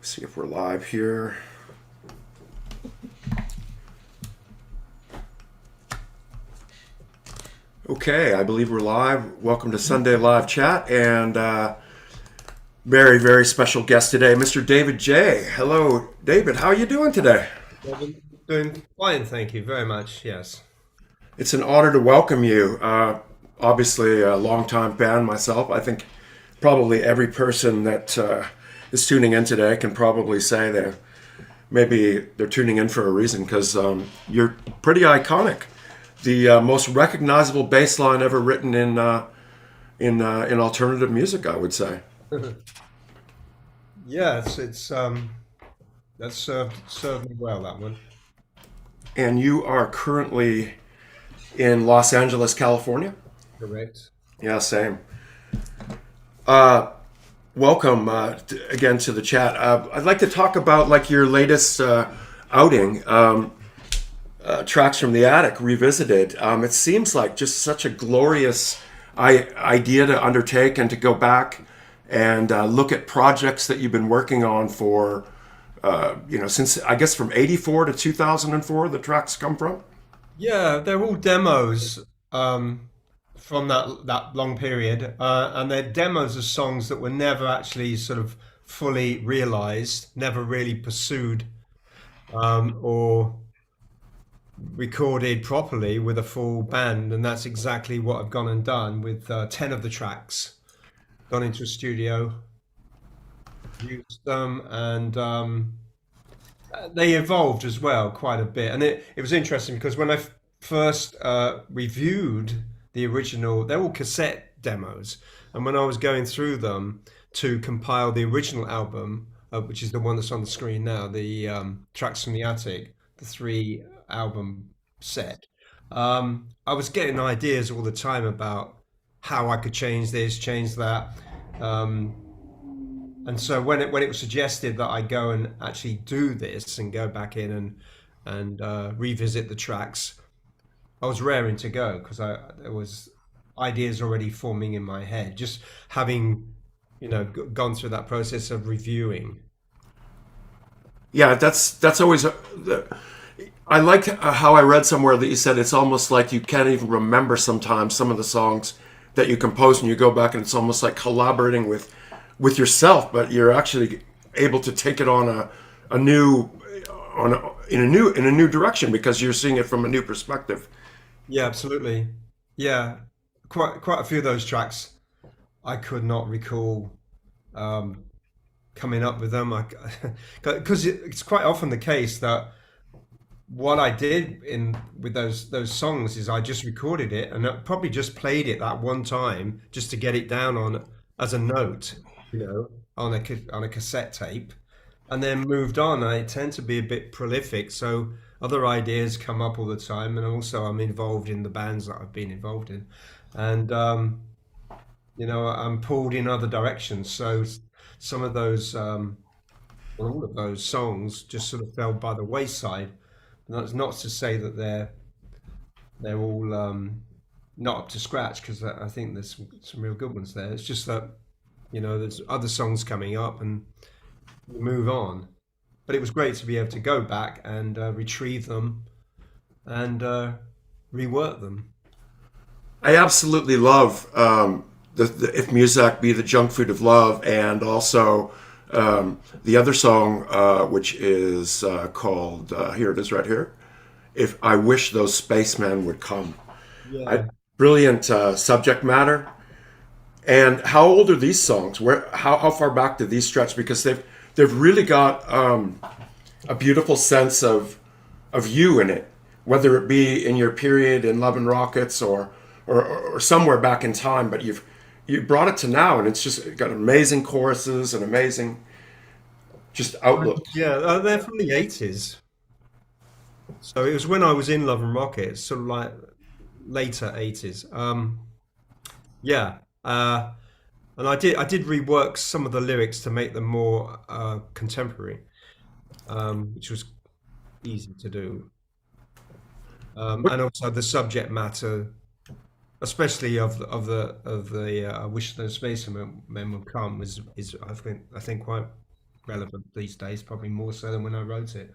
See if we're live here. Okay, I believe we're live. Welcome to Sunday Live Chat, and very, very special guest today, Mr. David J. Hello, David. How are you doing today? Robin, doing fine, thank you very much. Yes. It's an honor to welcome you. Obviously, a longtime fan myself. I think probably every person that is tuning in today can probably say that maybe they're tuning in for a reason because you're pretty iconic. The most recognizable bass line ever written in alternative music, I would say. Yeah, it's that's served me well, that one. And you are currently in Los Angeles, California. Correct. Yeah, same. Uh, Welcome again to the chat. I'd like to talk about like your latest outing, Tracks from the Attic Revisited. It seems like just such a glorious idea to undertake and to go back and look at projects that you've been working on for, since I guess from '84 to 2004. The tracks come from. Yeah, they're all demos from that long period, and they're demos of songs that were never actually sort of fully realized, never really pursued, or recorded properly with a full band, and that's exactly what I've gone and done with 10 of the tracks. Gone into a studio, used them, and they evolved as well quite a bit. And it was interesting because when I first reviewed the original, they're all cassette demos, and when I was going through them to compile the original album, which is the one that's on the screen now, the Tracks from the Attic, the three album set, I was getting ideas all the time about how I could change this, change that. Um, and so when it was suggested that I go and actually do this and go back in and revisit the tracks, I was raring to go because I there was ideas already forming in my head, just having gone through that process of reviewing. Yeah, that's always. I liked how I read somewhere that you said it's almost like you can't even remember sometimes some of the songs that you compose, and you go back and it's almost like collaborating with yourself, but you're actually able to take it on a new in a new direction because you're seeing it from a new perspective. Yeah, absolutely. Yeah, quite a few of those tracks I could not recall um, coming up with them. Because it's quite often the case that what I did in with those songs is I just recorded it and I probably just played it that one time just to get it down on as a note, on on a cassette tape, and then moved on. I tend to be a bit prolific, so other ideas come up all the time, and also I'm involved in the bands that I've been involved in, and I'm pulled in other directions. So some of those, well, all of those songs just sort of fell by the wayside. And that's not to say that they're all not up to scratch, because I think there's some real good ones there. It's just that there's other songs coming up and we move on. But it was great to be able to go back and retrieve them and rework them. I absolutely love the "If Music Be the Junk Food of Love" and also the other song, which is called here it is right here. "If I Wish Those Spacemen Would Come." I, Yeah. brilliant subject matter. And how old are these songs? Where how far back do these stretch? Because they've really got a beautiful sense of you in it, whether it be in your period in Love and Rockets or somewhere back in time. But you brought it to now, and it's just got amazing choruses and amazing just outlook. Yeah, they're from the 80s. So it was when I was in Love and Rockets, sort of like later 80s. Yeah. And I did rework some of the lyrics to make them more contemporary, which was easy to do. And also the subject matter, especially of the I wish those spacemen men would come, is I think quite relevant these days, probably more so than when I wrote it.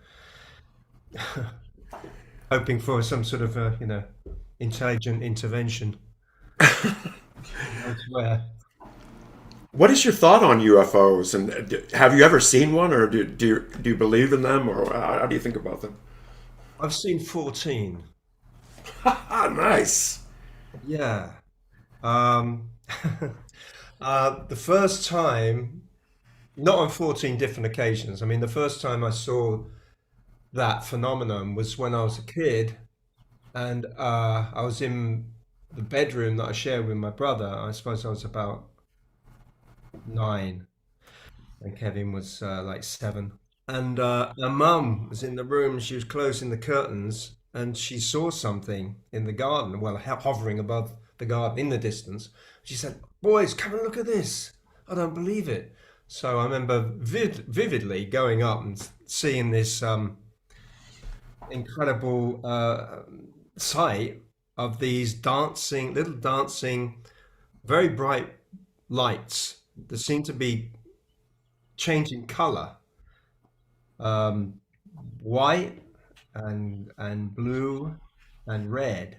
Hoping for some sort of, intelligent intervention elsewhere. What is your thought on UFOs? And have you ever seen one, or do you believe in them, or how do you think about them? I've seen 14. Ah, nice. Yeah. Um, the first time, not on 14 different occasions. I mean, the first time I saw that phenomenon was when I was a kid, and I was in the bedroom that I shared with my brother. I suppose I was about 9, and Kevin was like 7. And her mum was in the room. She was closing the curtains, and she saw something in the garden, well, hovering above the garden in the distance. She said, "Boys, come and look at this. I don't believe it." So I remember vividly going up and seeing this incredible sight of these little dancing, very bright lights that seem to be changing color, um, white and blue and red,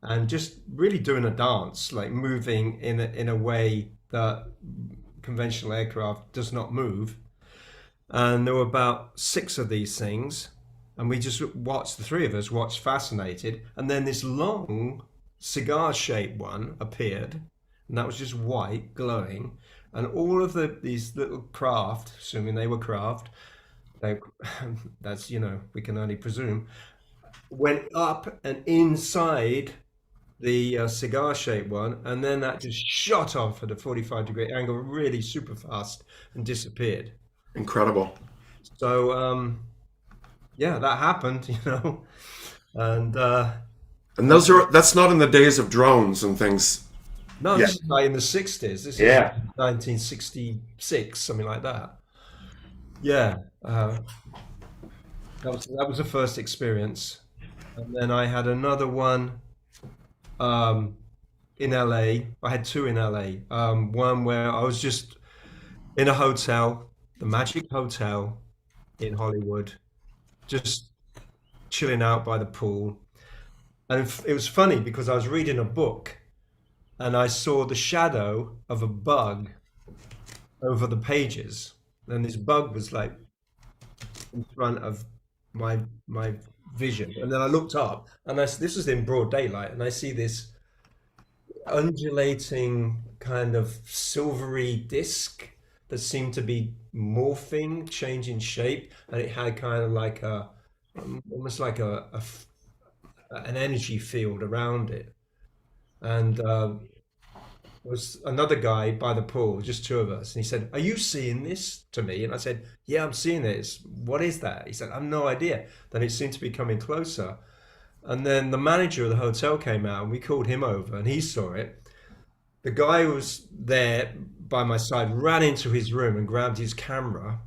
and just really doing a dance, like moving in a way that conventional aircraft does not move. And there were about 6 of these things, and we just watched, the three of us watched fascinated, and then this long cigar-shaped one appeared, and that was just white glowing, and all of these little craft, assuming they were craft, they, that's, we can only presume, went up and inside the cigar-shaped one, and then that just shot off at a 45-degree angle really super fast and disappeared. Incredible. So yeah, that happened, and And that's not in the days of drones and things. no, Yeah. this is like in the 60s. This is Yeah. 1966, something like that. Yeah, that was the first experience, and then I had another one um, in LA. I had 2 in LA. One where I was just in a hotel, the Magic Hotel in Hollywood, just chilling out by the pool. And it was funny because I was reading a book and I saw the shadow of a bug over the pages. And this bug was like in front of my vision. And then I looked up and this was in broad daylight, and I see this undulating kind of silvery disc that seemed to be morphing, changing shape, and it had kind of like almost like an energy field around it. And there was another guy by the pool, just 2 of us, and he said, "Are you seeing this?" to me, and I said, "Yeah, I'm seeing it. What is that?" He said, "I've no idea." Then it seemed to be coming closer, and then the manager of the hotel came out, and we called him over, and he saw it. The guy who was there by my side ran into his room and grabbed his camera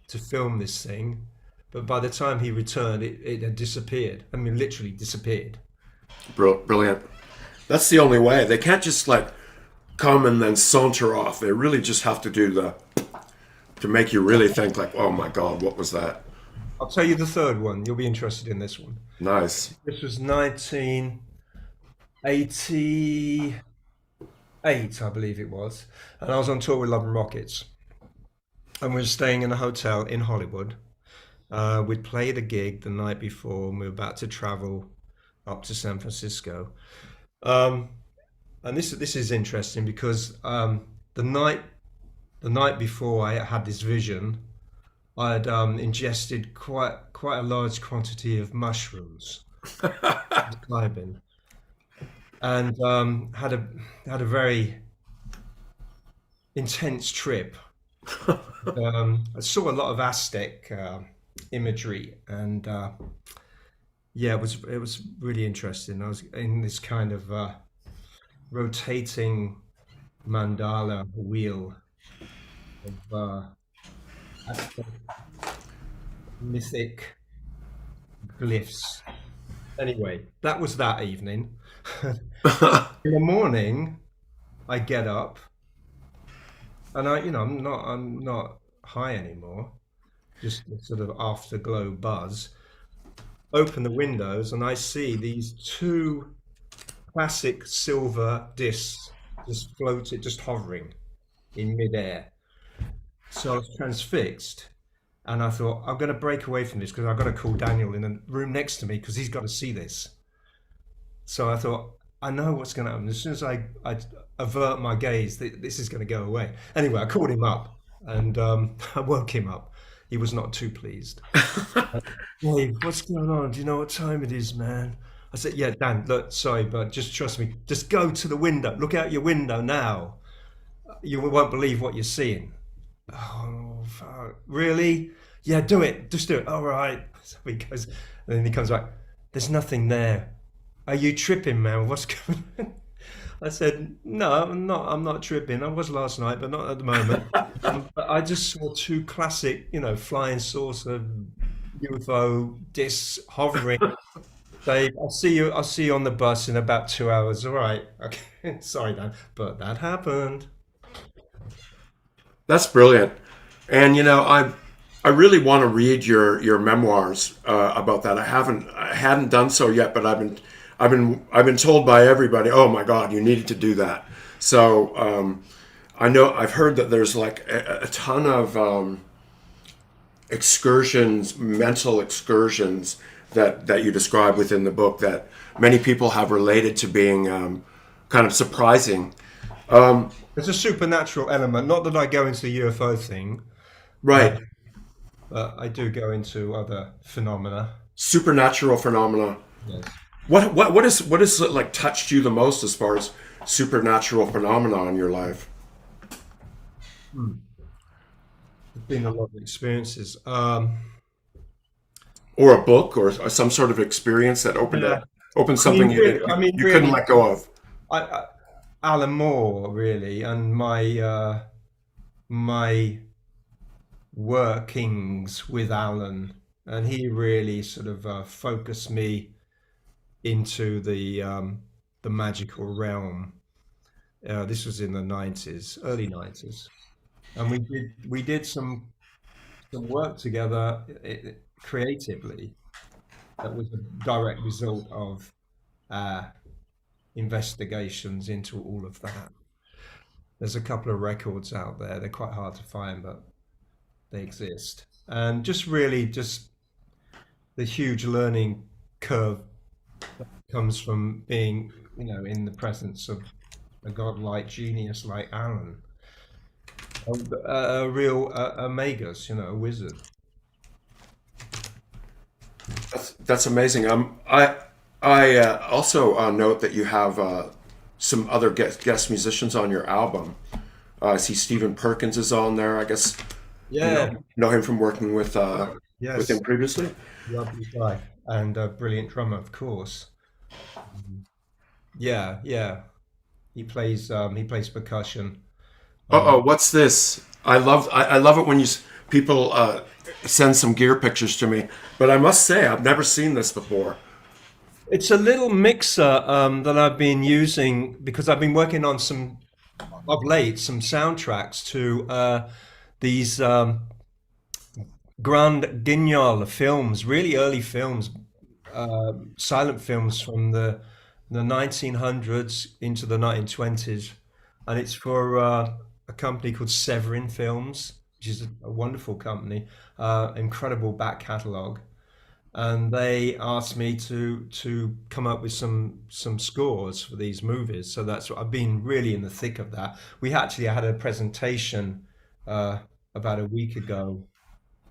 to film this thing. But by the time he returned, it had disappeared. I mean, literally disappeared. Brilliant. That's the only way. They can't just like come and then saunter off. They really just have to do to make you really think like, oh my God, what was that? I'll tell you the third one. You'll be interested in this one. Nice. This was 1988, I believe it was. And I was on tour with Love and Rockets. And we were staying in a hotel in Hollywood. We'd played a gig the night before, and we were about to travel up to San Francisco. Um, and this is interesting because the night before I had this vision, I had ingested quite a large quantity of mushrooms, psilocybin, and had a very intense trip. I saw a lot of Aztec imagery, and yeah, it was really interesting. I was in this kind of rotating mandala wheel of Aztec mythic glyphs. Anyway, that was that evening. In the morning, I get up, and I'm not high anymore, just a sort of afterglow buzz. Open the windows and I see these two classic silver discs just floated, just hovering in midair. So I was transfixed, and I thought I'm going to break away from this because I've got to call Daniel in the room next to me because he's got to see this. So I thought I know what's going to happen as soon as I avert my gaze. This is going to go away. Anyway, I called him up and I woke him up. He was not too pleased. Hey, what's going on? Do you know what time it is, man? I said, yeah, Dan, look, sorry, but just trust me. Just go to the window. Look out your window now. You won't believe what you're seeing. Oh, fuck. Really? Yeah, do it. Just do it. All right. So he goes, and then he comes back. There's nothing there. Are you tripping, man? What's going on? I said, no, I'm not tripping. I was last night, but not at the moment. But I just saw two classic, flying saucer UFO discs hovering. Dave, I'll see you on the bus in about 2 hours. All right. Okay. Sorry, Dan, but that happened. That's brilliant. And I really want to read your memoirs about that. I hadn't done so yet, but I've been told by everybody, oh my God, you needed to do that. So I know I've heard that there's like a ton of excursions, mental excursions that you describe within the book that many people have related to being kind of surprising. There's a supernatural element. Not that I go into the UFO thing, Right. but I do go into other phenomena. Supernatural phenomena. Yes. What is like touched you the most as far as supernatural phenomena in your life? There's been a lot of experiences. Or a book or some sort of experience that Yeah. opened I mean, something really, you, I you, mean, you couldn't really, let go of? I Alan Moore, really, and my workings with Alan, and he really sort of focused me into the magical realm. This was in the 90s, early 90s, and we did some work together creatively that was a direct result of our investigations into all of that. There's a couple of records out there. They're quite hard to find, but they exist. And just really just the huge learning curve that comes from being, in the presence of a godlike genius like Alan, a real a magus, a wizard. That's amazing. I also note that you have some other guest musicians on your album. I see Stephen Perkins is on there. I guess you Yeah, know him from working with him yes, previously. lovely guy and a brilliant drummer, of course. Yeah, yeah. He plays percussion. Uh-oh, Um, what's this? I love it when people send some gear pictures to me, but I must say I've never seen this before. it's a little mixer that I've been using because I've been working on some of late some soundtracks to these Grand Guignol films, really early films, silent films from the 1900s into the 1920s, and it's for a company called cEVIN Films, which is a wonderful company, incredible back catalogue, and they asked me to come up with some scores for these movies. So that's what I've been really in the thick of that. We actually had a presentation uh, about a week ago,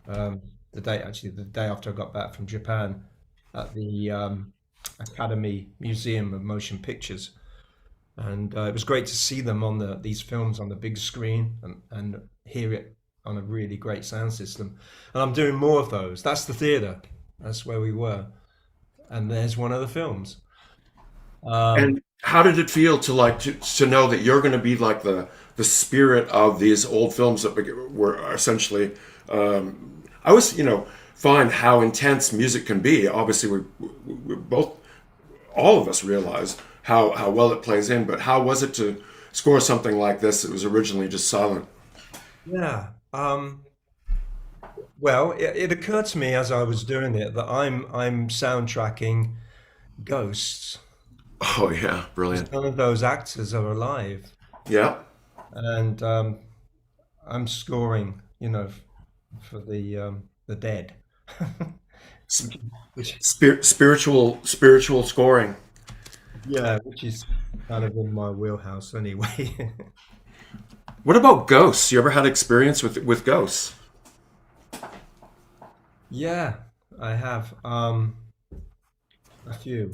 um, the day after I got back from Japan, at the Academy Museum of Motion Pictures, and it was great to see them on these films on the big screen and hear it on a really great sound system. And I'm doing more of those. That's the theatre. That's where we were, and there's one of the films. Um, And how did it feel to to know that you're going to be like the spirit of these old films that were essentially? I always find how intense music can be. Obviously, we both all of us realize how well it plays in. But how was it to score something like this that was originally just silent? yeah. Well, it occurred to me as I was doing it that I'm soundtracking ghosts, Oh yeah, because brilliant. none of those actors are alive, Yeah. and I'm scoring, for the dead, S- which, which spiritual scoring. yeah, which is kind of in my wheelhouse anyway. What about ghosts? You ever had experience with ghosts? Yeah, I have a few.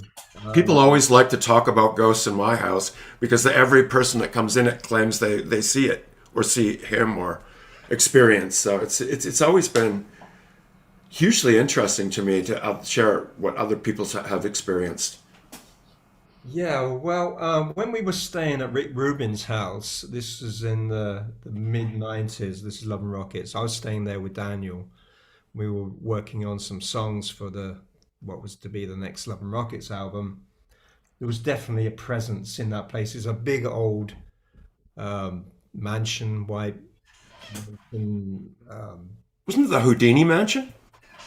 People always like to talk about ghosts in my house because every person that comes in it claims they see it or see him or experience. So it's always been hugely interesting to me to share what other people have experienced. Yeah, well, when we were staying at Rick Rubin's house, this was in the mid 90s, this is Love and Rockets. I was staying there with Daniel. We were working on some songs for the what was to be the next Love and Rockets album. There was definitely a presence in that place. It's a big old mansion, white mansion. Wasn't it the Houdini mansion?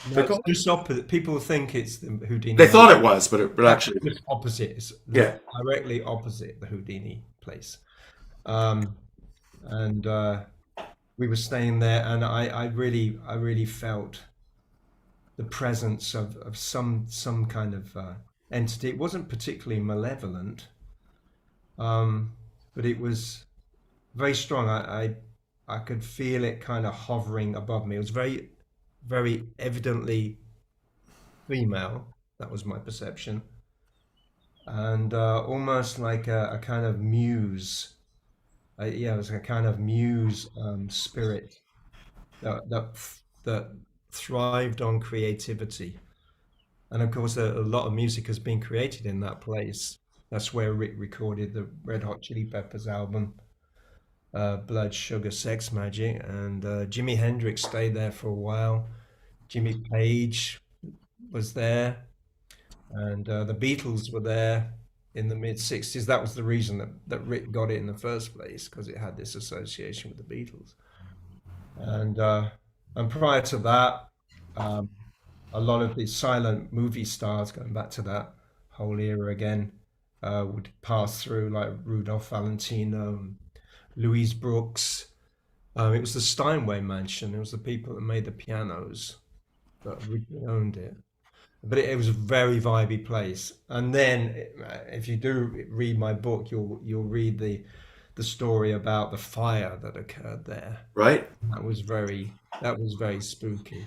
No, They it's call it? just opposite. People think it's the Houdini They mansion. thought it was, but Actually, actually, just opposite. It's yeah. directly opposite the Houdini place. Um, and we were staying there, and I really felt the presence of some kind of entity. It wasn't particularly malevolent, but it was very strong. I could feel it kind of hovering above me. It was very evidently female. That was my perception, and almost like a kind of muse. Yeah, it was a kind of muse spirit that thrived on creativity. And of course, a lot of music has been created in that place. That's where Rick recorded the Red Hot Chili Peppers album, Blood, Sugar, Sex Magic, and Jimi Hendrix stayed there for a while. Jimmy Page was there, and the Beatles were there in the mid 60s. That was the reason that Rick got it in the first place, because it had this association with the Beatles. And prior to that, um, a lot of the silent movie stars, going back to that whole era again, would pass through, like Rudolph Valentino, Louise Brooks. It was the Steinway mansion. It was the people that made the pianos that originally owned it. But it was a very vibey place. And then, if you do read my book, you'll read the story about the fire that occurred there. Right? That was very spooky.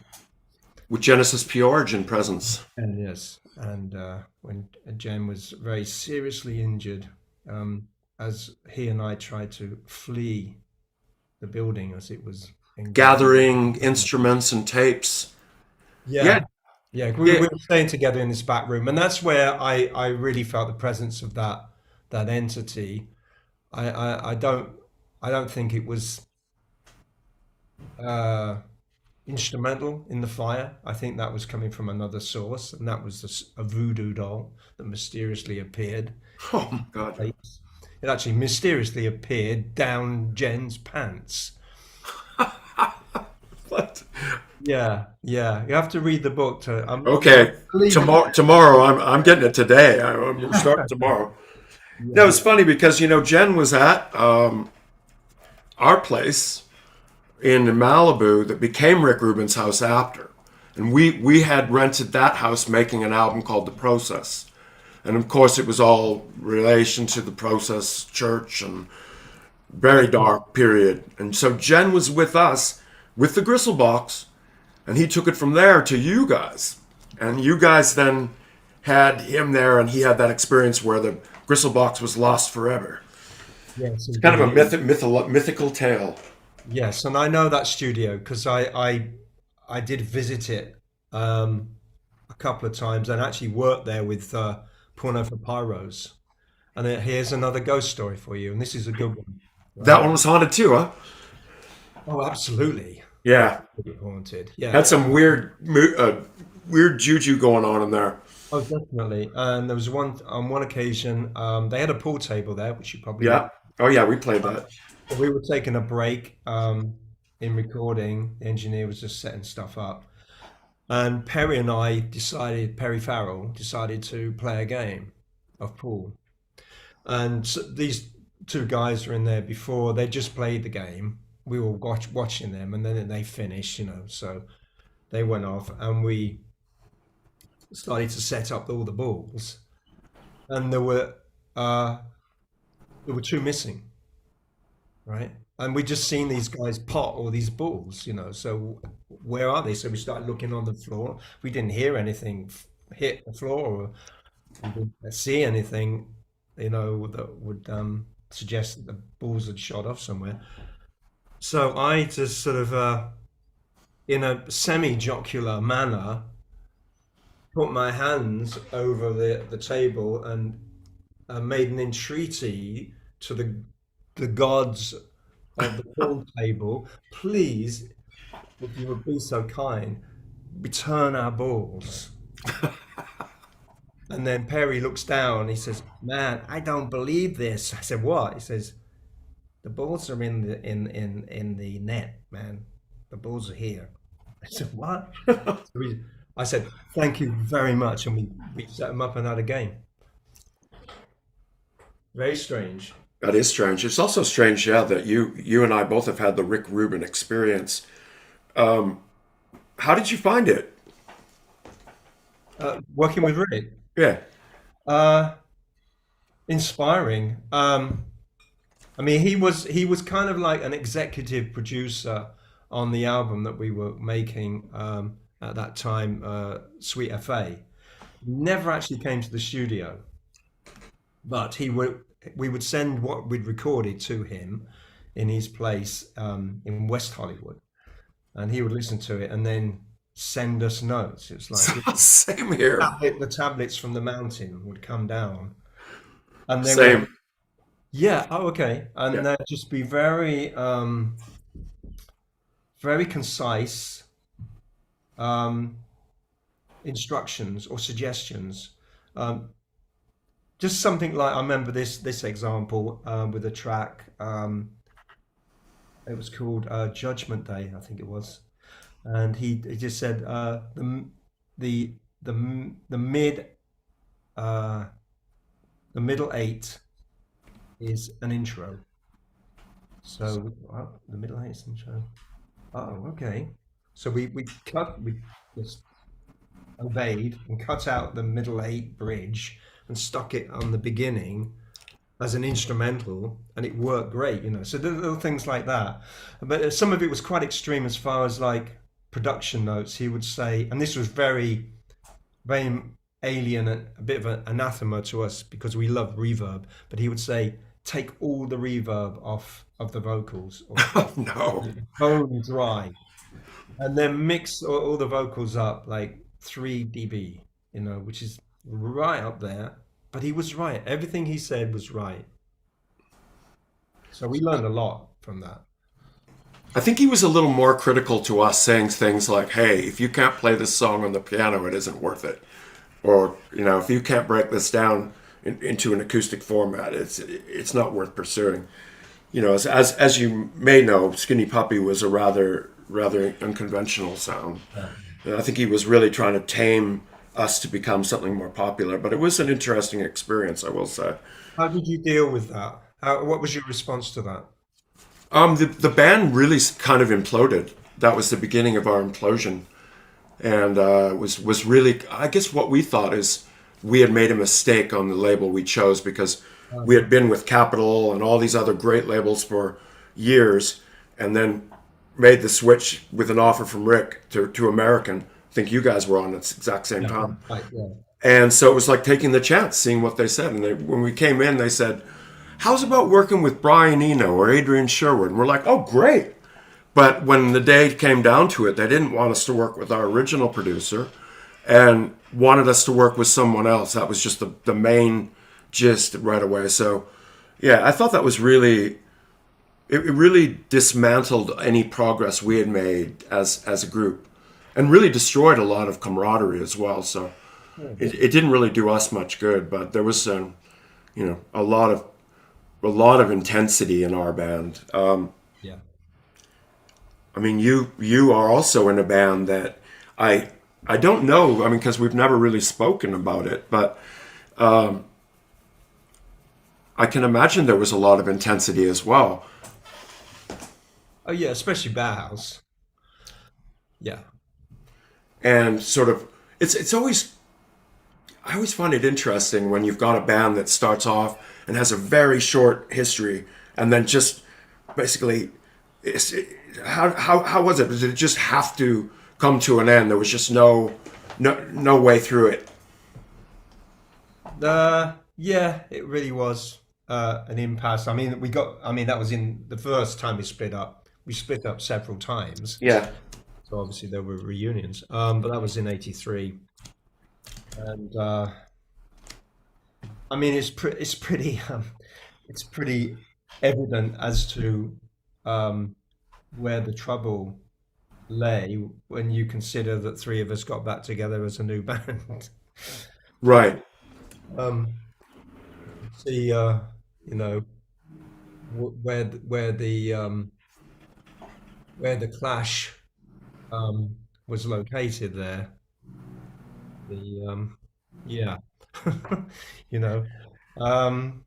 With Genesis P. Origin presence. And yes, and when Jen was very seriously injured, as he and I tried to flee the building as it was engulfed. Gathering instruments and tapes. Yeah, Yeah, yeah, we yeah, were staying together in this back room, and that's where I really felt the presence of that entity. I don't think it was uh, instrumental in the fire. I think that was coming from another source, and that was a voodoo doll that mysteriously appeared. oh my God. It actually mysteriously appeared down Jen's pants. What? Yeah, yeah. You have to read the book to. Okay. Believe it. Tomorrow I'm getting it today. I'm starting tomorrow. No, Yeah, it's funny because Jen was at our place in Malibu that became Rick Rubin's house after, and we had rented that house making an album called The Process, and of course it was all relation to the Process Church and very dark period. And so Jen was with us with the Gristle box, and he took it from there to you guys, and you guys then had him there, and he had that experience where the Gristle box was lost forever. yes, It's kind of a indeed. mythical tale. Yes, and I know that studio because I did visit it a couple of times and actually worked there with Porno for Pyros. And here's another ghost story for you, and this is a good one, That right? one was haunted too, huh? Oh, absolutely. Yeah, Absolutely haunted. had Yeah. some weird juju going on in there. Oh, definitely. And there was on one occasion, they had a pool table there, which you probably know. Yeah. Oh yeah, we played that. We were taking a break, in recording. The engineer was just setting stuff up. And Perry Farrell decided to play a game of pool. And so these two guys were in there before. They just played the game. We were watching them, and then they finished, So they went off, and we started to set up all the balls. And uh, there were two missing, right? And we just seen these guys pot all these balls, So where are they? So we started looking on the floor. We didn't hear anything hit the floor, or we didn't see anything, that would suggest that the balls had shot off somewhere. So I just sort of, in a semi-jocular manner, put my hands over the table and made an entreaty to the gods of the pool table, please, if you would be so kind, return our balls. And then Perry looks down. He says, "Man, I don't believe this." I said, "What?" He says, "The balls are in the net, man. The balls are here." I said, "What?" I said, "Thank you very much," and we set them up and had a game. Very strange. That is strange. It's also strange, yeah, that you and I both have had the Rick Rubin experience. How did you find it? Working with Rick, Yeah. uh, inspiring. I mean, he was kind of like an executive producer on the album that we were making at that time, Sweet FA. Never actually came to the studio, but we would send what we'd recorded to him in his place in West Hollywood, and he would listen to it and then send us notes. It was like Same here. the tablets from the mountain would come down, and they would, Same. yeah, oh, okay, Yeah. and they'd just be very, very concise um, instructions or suggestions. Um, just something like, I remember this example with a track. It was called Judgment Day, I think it was, and he just said the the mid uh, the middle eight is an intro. So the middle eight is an intro. Oh, okay. So we just obeyed and cut out the middle eight bridge and stuck it on the beginning as an instrumental, and it worked great. So there little things like that. But some of it was quite extreme as far as like production notes. He would say, and this was very, very alien and a bit of an anathema to us because we love reverb. But he would say, take all the reverb off of the vocals, or Oh no. bone dry, and then mix all the vocals up like 3 dB, which is right up there. But he was right. Everything he said was right. So we learned a lot from that. I think he was a little more critical to us, saying things like, "Hey, if you can't play this song on the piano, it isn't worth it." Or, if you can't break this down into an acoustic format, it's not worth pursuing. As you may know, Skinny Puppy was a rather unconventional sound. And I think he was really trying to tame us to become something more popular. But it was an interesting experience, I will say. How did you deal with that? What was your response to that? The band really kind of imploded. That was the beginning of our implosion, and was really, I guess, what we thought is we had made a mistake on the label we chose, because we had been with Capitol and all these other great labels for years, and then made the switch with an offer from Rick to American. I think you guys were on at the exact same Yeah, time. right, yeah. And so it was like taking the chance, seeing what they said. And when we came in, they said, "How's about working with Brian Eno or Adrian Sherwood?" And we're like, "Oh, great." But when the day came down to it, they didn't want us to work with our original producer and wanted us to work with someone else. That was just the main gist right away. So, yeah, I thought that was really, it really dismantled any progress we had made as a group, and really destroyed a lot of camaraderie as well. So it didn't really do us much good, but there was, a lot of intensity in our band. Yeah. I mean, you are also in a band that I I don't know. I mean, because we've never really spoken about it, but I can imagine there was a lot of intensity as well. Oh yeah, especially Bauhaus. Yeah. And sort of, it's always I always find it interesting when you've got a band that starts off and has a very short history, and then just basically, it's, how was it? Did it just have to come to an end? There was just no way through it. Yeah, it really was an impasse. I mean, I mean, that was in the first time we split up. We split up several times. Yeah. So obviously there were reunions. But that was in '83. And I mean, it's pretty evident as to um, where the trouble lay when you consider that three of us got back together as a new band. Right. Um, see, you know, where the clash was located there. The yeah, you know, um,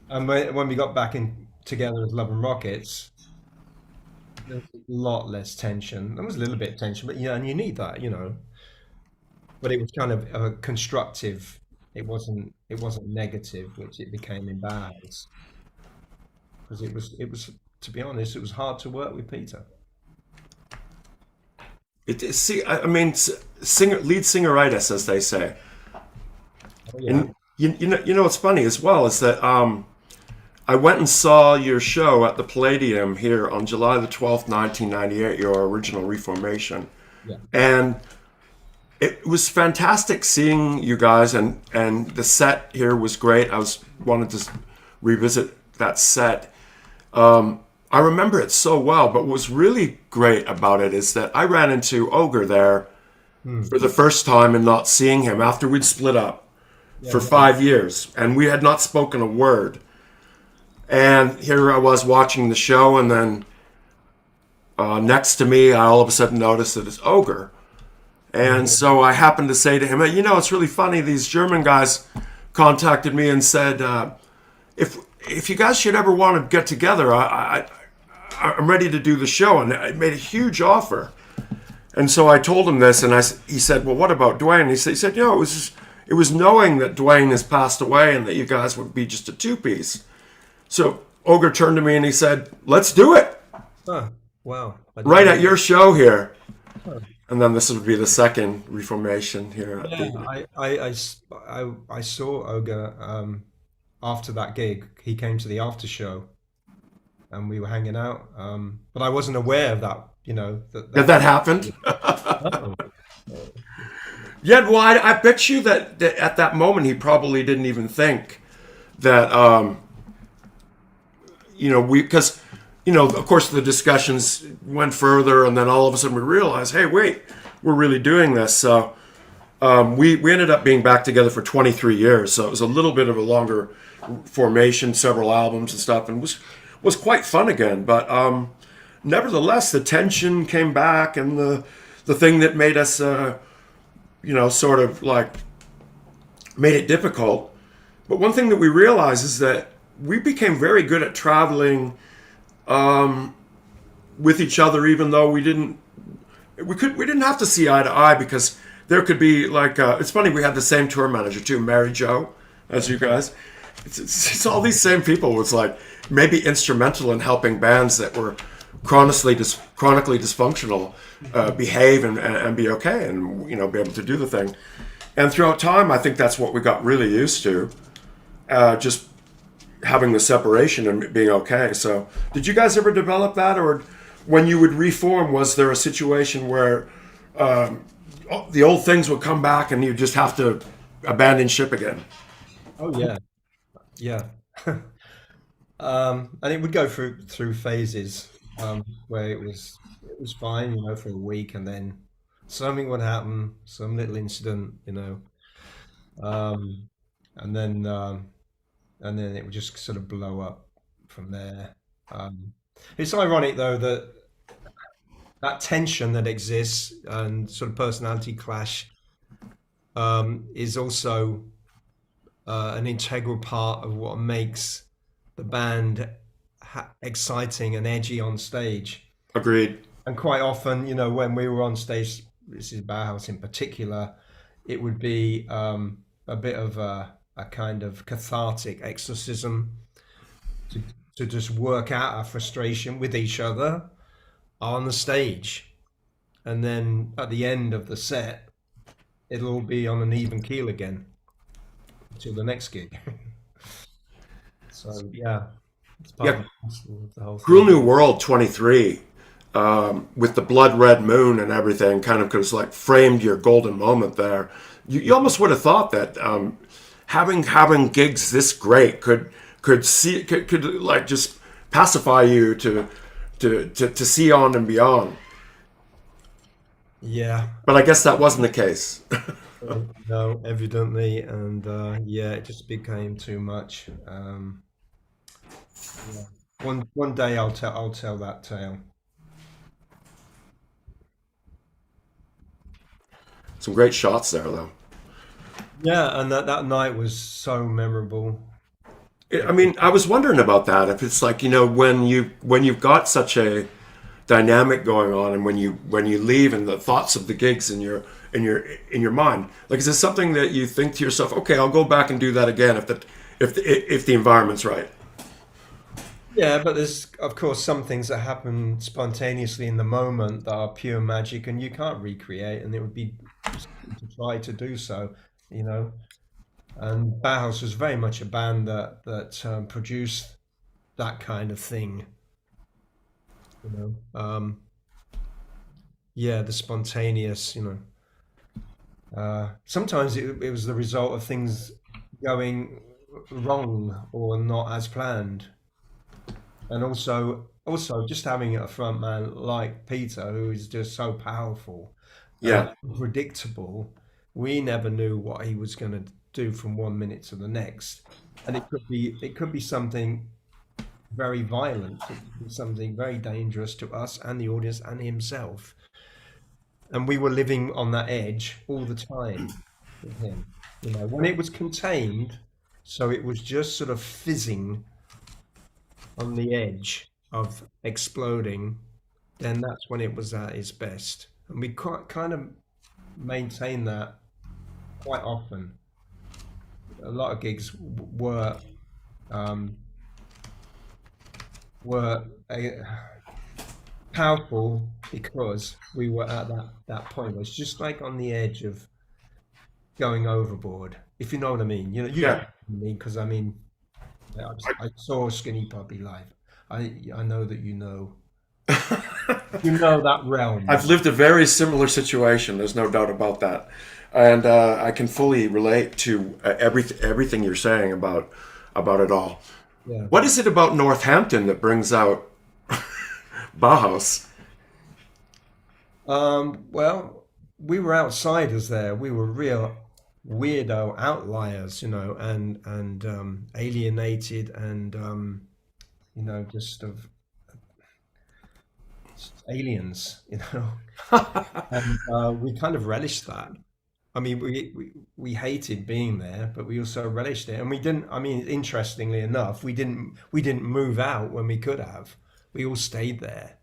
and when we got back in together as Love and Rockets, there was a lot less tension. There was a little bit of tension, but yeah, and you need that, you know. But it was kind of constructive. It wasn't negative, which it became in Baz, because it was to be honest, it was hard to work with Peter. See, I mean, lead singeritis, as they say. Oh yeah, And you know what's funny as well is that I went and saw your show at the Palladium here on July the 12th, 1998, your original reformation. yeah. And it was fantastic seeing you guys, and the set here was great. I was wanted to revisit that set. I remember it so well, but what was really great about it is that I ran into Ogre there Hmm. for the first time and not seeing him after we'd split up Yeah, for no, 5 years, and we had not spoken a word. And here I was watching the show, and then next to me, I all of a sudden noticed that it's Ogre. And so I happened to say to him, "Hey, you know, it's really funny. These German guys contacted me and said, if you guys should ever want to get together, I'm ready to do the show." And I made a huge offer. And so I told him this, and he said, "Well, what about Dwayne?" He said, "You know, it was knowing that Dwayne has passed away and that you guys would be just a two-piece." So Ogre turned to me and he said, "Let's do it huh, wow, I didn't right at know. your show here." Huh. And then this would be the second reformation here at Yeah, the. I saw Ogre after that gig. He came to the after show and we were hanging out. But I wasn't aware of that, you know, Did that happen? oh, Yeah, well, I bet you that at that moment he probably didn't even think that, because, of course the discussions went further, and then all of a sudden we realized, hey, wait, we're really doing this. So we ended up being back together for 23 years. So it was a little bit of a longer formation, several albums and stuff, and was quite fun again. But nevertheless, the tension came back, and the thing that made us, sort of like made it difficult. But one thing that we realized is that we became very good at traveling with each other, even though we didn't have to see eye to eye, because there could be like it's funny, we had the same tour manager too, Mary Jo, as you guys. It's all these same people was like maybe instrumental in helping bands that were chronically dysfunctional behave and be okay, and be able to do the thing. And throughout time, I think that's what we got really used to, just having the separation and being okay. So did you guys ever develop that, or when you would reform, was there a situation where the old things would come back and you just have to abandon ship again? oh yeah, yeah. And it would go through phases where it was fine, you know, for a week, and then something would happen, some little incident, you know, um, and then um, and then it would just sort of blow up from there. Um, it's ironic though that that tension that exists and sort of personality clash is also an integral part of what makes the band exciting and edgy on stage. Agreed. And quite often, when we were on stage, this is Bauhaus in particular, it would be a bit of a kind of cathartic exorcism to, to just work out our frustration with each other on the stage. And then at the end of the set, it'll all be on an even keel again until the next gig. So, yeah, it's part Yeah. of the whole Cruel thing. New World 23, with the blood red moon and everything, kind of because like framed your golden moment there. You almost would have thought that having gigs this great could like just pacify you to see on and beyond. Yeah, But I guess that wasn't the case. no, evidently, and yeah, it just became too much. Yeah. One day I'll tell that tale. Some great shots there, though. Yeah, and that night was so memorable. I mean, I was wondering about that. If it's like when you've got such a dynamic going on, and when you leave, and the thoughts of the gigs in your mind, like, is this something that you think to yourself, okay, I'll go back and do that again if the environment's right? Yeah, but there's of course some things that happen spontaneously in the moment that are pure magic, and you can't recreate, and it would be silly to try to do so, you know. And Bauhaus was very much a band that produced that kind of thing, you know. Yeah, the spontaneous, sometimes it was the result of things going wrong or not as planned. And also just having a front man like Peter, who is just so powerful and Yeah, predictable. We never knew what he was going to do from one minute to the next, and it could be something very violent, it could be something very dangerous to us and the audience and himself. And we were living on that edge all the time with him. When it was contained, so it was just sort of fizzing on the edge of exploding, then that's when it was at its best. And we quite kind of maintain that quite often. A lot of gigs um, were powerful because we were at that point. It was just like on the edge of going overboard, if you know what I mean. You know yeah. what I mean, because I mean, I saw Skinny Puppy live. I know that you know that realm. I've lived a very similar situation. There's no doubt about that, and I can fully relate to everything you're saying about it all. Yeah. What is it about Northampton that brings out Bauhaus? Well, we were outsiders there. We were real weirdo outliers, and alienated and just of aliens, and we kind of relished that. I mean, we hated being there, but we also relished it, and we didn't. I mean, interestingly enough, we didn't move out when we could have. We all stayed there.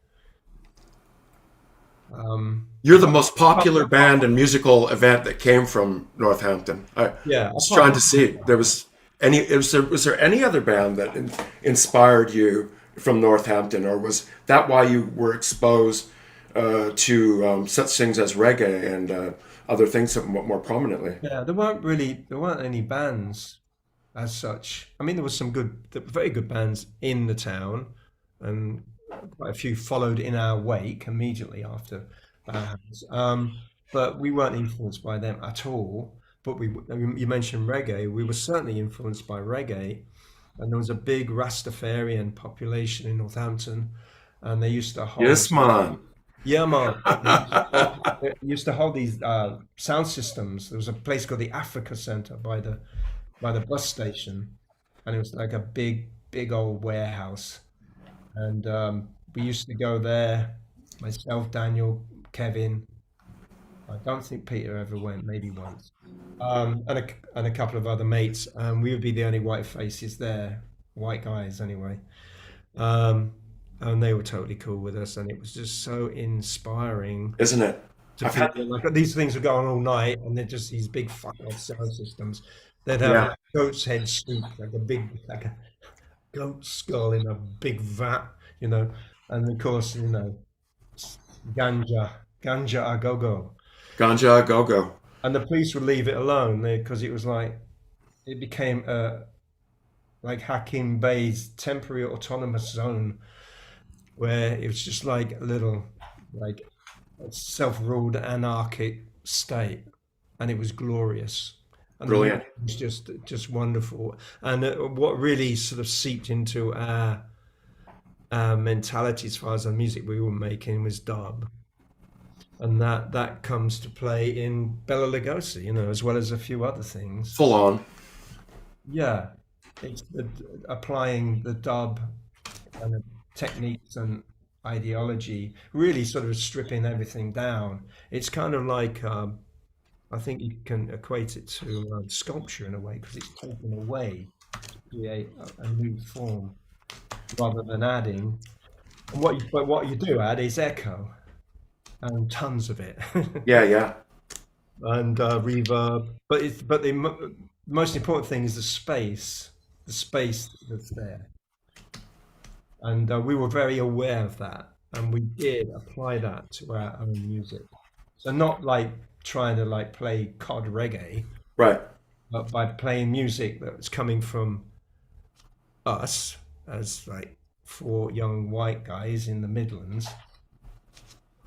Um, You're the most popular band and musical event that came from Northampton. I yeah, was apart trying to see there was any. Was there any other band that inspired you from Northampton, or was that why you were exposed to such things as reggae and other things somewhat more prominently? Yeah, there weren't any bands as such. I mean, there was very good bands in the town, and quite a few followed in our wake immediately after Bauhaus. But we weren't influenced by them at all. But you mentioned reggae. We were certainly influenced by reggae, and there was a big Rastafarian population in Northampton, and they used to hold. Yes, man. Yeah, man. They used to hold these sound systems. There was a place called the Africa Centre by the bus station, and it was like a big, big old warehouse. And we used to go there myself, Daniel, Kevin. I don't think Peter ever went, maybe once. And a couple of other mates, and we would be the only white faces there, white guys anyway. Um, and they were totally cool with us, and it was just so inspiring Isn't it? to I've be had, there. Like these things were going all night, and they're just these big fucking old sound systems. They'd have yeah, like goat's head soup, like a goat skull in a big vat, you know, and of course, ganja, ganja a go go. ganja go go. And the police would leave it alone because it was like it became like Hakim Bey's temporary autonomous zone where it was just like a little like self-ruled anarchic state, and it was glorious. And the music Brilliant. was just wonderful. And what really sort of seeped into our mentality as far as the music we were making was dub, and that comes to play in Bela Lugosi, as well as a few other things. Full on. Yeah, it's applying the dub kind of techniques and ideology, really sort of stripping everything down. It's kind of like I think you can equate it to sculpture in a way because it's taken away to create a new form rather than adding. And what you do add is echo and tons of it. Yeah, yeah. And reverb. But the most important thing is the space that's there. And we were very aware of that, and we did apply that to our own music. So not like trying to like play cod reggae, Right. but by playing music that was coming from us as like four young white guys in the Midlands,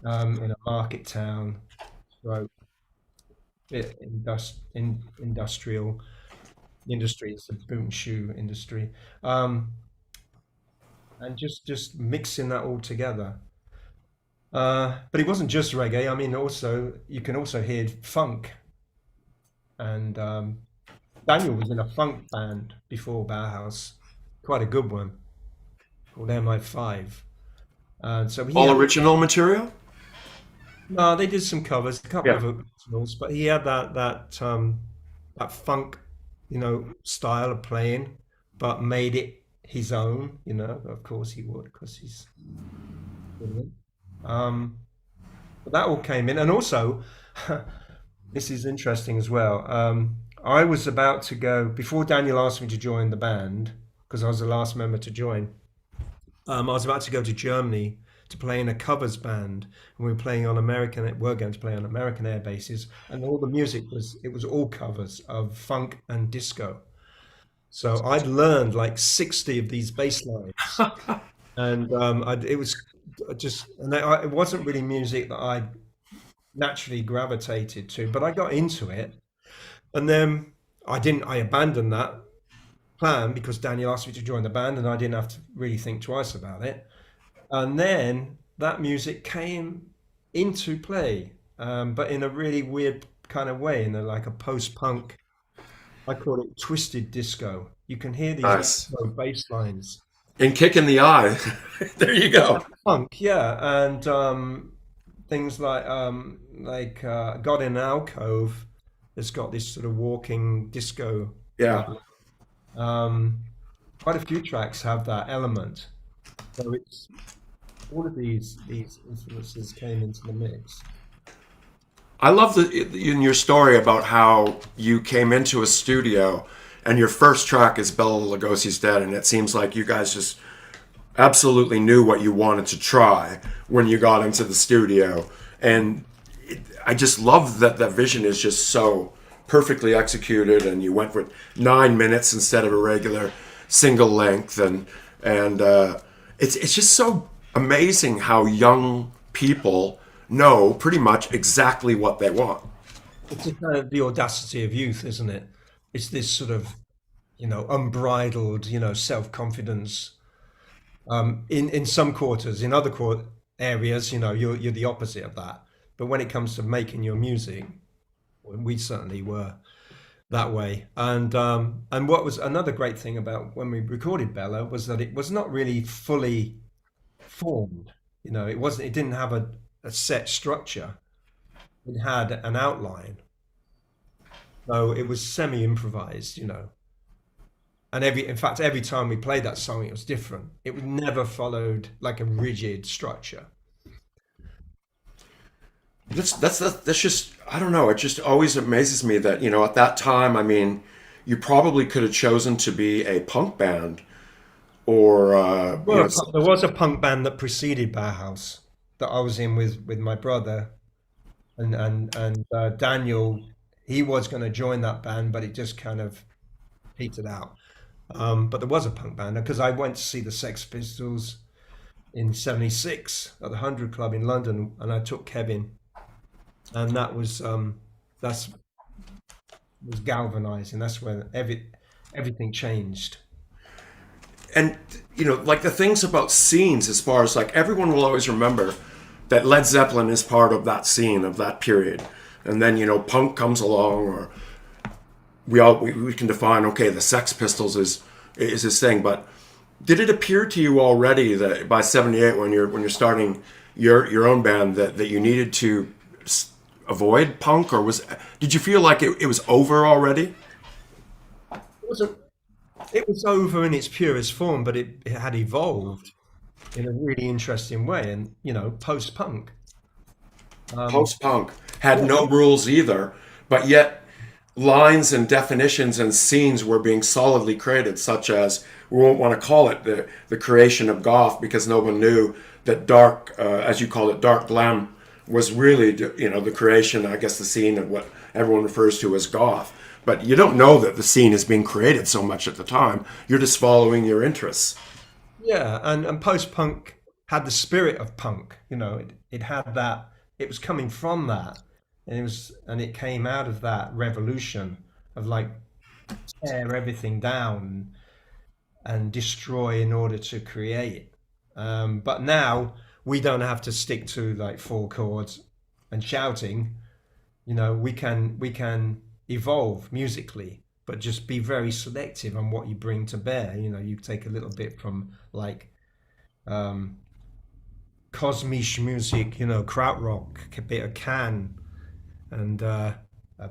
in a market town, so bit industrial industry, it's the boot and shoe industry, and just mixing that all together. But it wasn't just reggae. I mean, also you can also hear funk, and Daniel was in a funk band before Bauhaus, quite a good one called MI5. And so he All had original material? no, they did some covers, a couple Yeah. of originals, but he had that funk, style of playing, but made it his own. Of course he would, because he's brilliant. Um, but that all came in, and also this is interesting as well. I was about to go before Daniel asked me to join the band because I was the last member to join. I was about to go to Germany to play in a covers band, and we were playing on American. We're going to play on American air bases, and all the music was all covers of funk and disco. So I'd learned like 60 of these bass lines, and it was just, and it wasn't really music that I naturally gravitated to, but I got into it, and then I didn't. I abandoned that plan because Daniel asked me to join the band, and I didn't have to really think twice about it. And then that music came into play, but in a really weird kind of way, like a post-punk. I call it twisted disco. You can hear these Nice. low bass lines. And kick in the eye. There you go. Funk, yeah, and things like God in an Alcove has got this sort of walking disco. Yeah. vibe. Um, Quite a few tracks have that element. So it's all of these influences came into the mix. I love in your story about how you came into a studio and your first track is Bela Lugosi's Dead, and it seems like you guys just absolutely knew what you wanted to try when you got into the studio. And I just love that that vision is just so perfectly executed, and you went with 9 minutes instead of a regular single length, and it's just so amazing how young people know pretty much exactly what they want. It's just kind of the audacity of youth, isn't it? It's this sort of, unbridled, self-confidence. In some quarters, in other areas, you're the opposite of that. But when it comes to making your music, we certainly were that way. And what was another great thing about when we recorded Bella was that it was not really fully formed. It didn't have a set structure. It had an outline. So it was semi-improvised. And in fact, every time we played that song, it was different. It was never followed like a rigid structure. That's just, I don't know. It just always amazes me that at that time, I mean, you probably could have chosen to be a punk band or Well, there was a punk band that preceded Bauhaus that I was in with my brother and Daniel. He was going to join that band, but it just kind of petered out. But there was a punk band because I went to see the Sex Pistols in '76 at the 100 Club in London, and I took cEVIN, and that's was galvanizing. That's when everything changed. and like the things about scenes, as far as like everyone will always remember that Led Zeppelin is part of that scene of that period, and then punk comes along, or we can define, okay, the Sex Pistols is his thing. But did it appear to you already that by '78, when you're starting your own band, that you needed to avoid punk, or did you feel like it was over already? It wasn't. It was over in its purest form, but it had evolved in a really interesting way, and post-punk. Um, Post-punk had yeah, no rules either, but yet lines and definitions and scenes were being solidly created, such as, we won't want to call it the creation of goth, because no one knew that dark, as you call it, dark glam, was really the creation, I guess, the scene of what everyone refers to as goth. But you don't know that the scene is being created so much at the time. You're just following your interests. yeah, and post-punk had the spirit of punk. It had that. It was coming from that, and it came out of that revolution of like tear everything down and destroy in order to create. But now we don't have to stick to like four chords and shouting. We can evolve musically, but just be very selective on what you bring to bear. You take a little bit from like um, kosmisch music, krautrock, a bit of Can, and a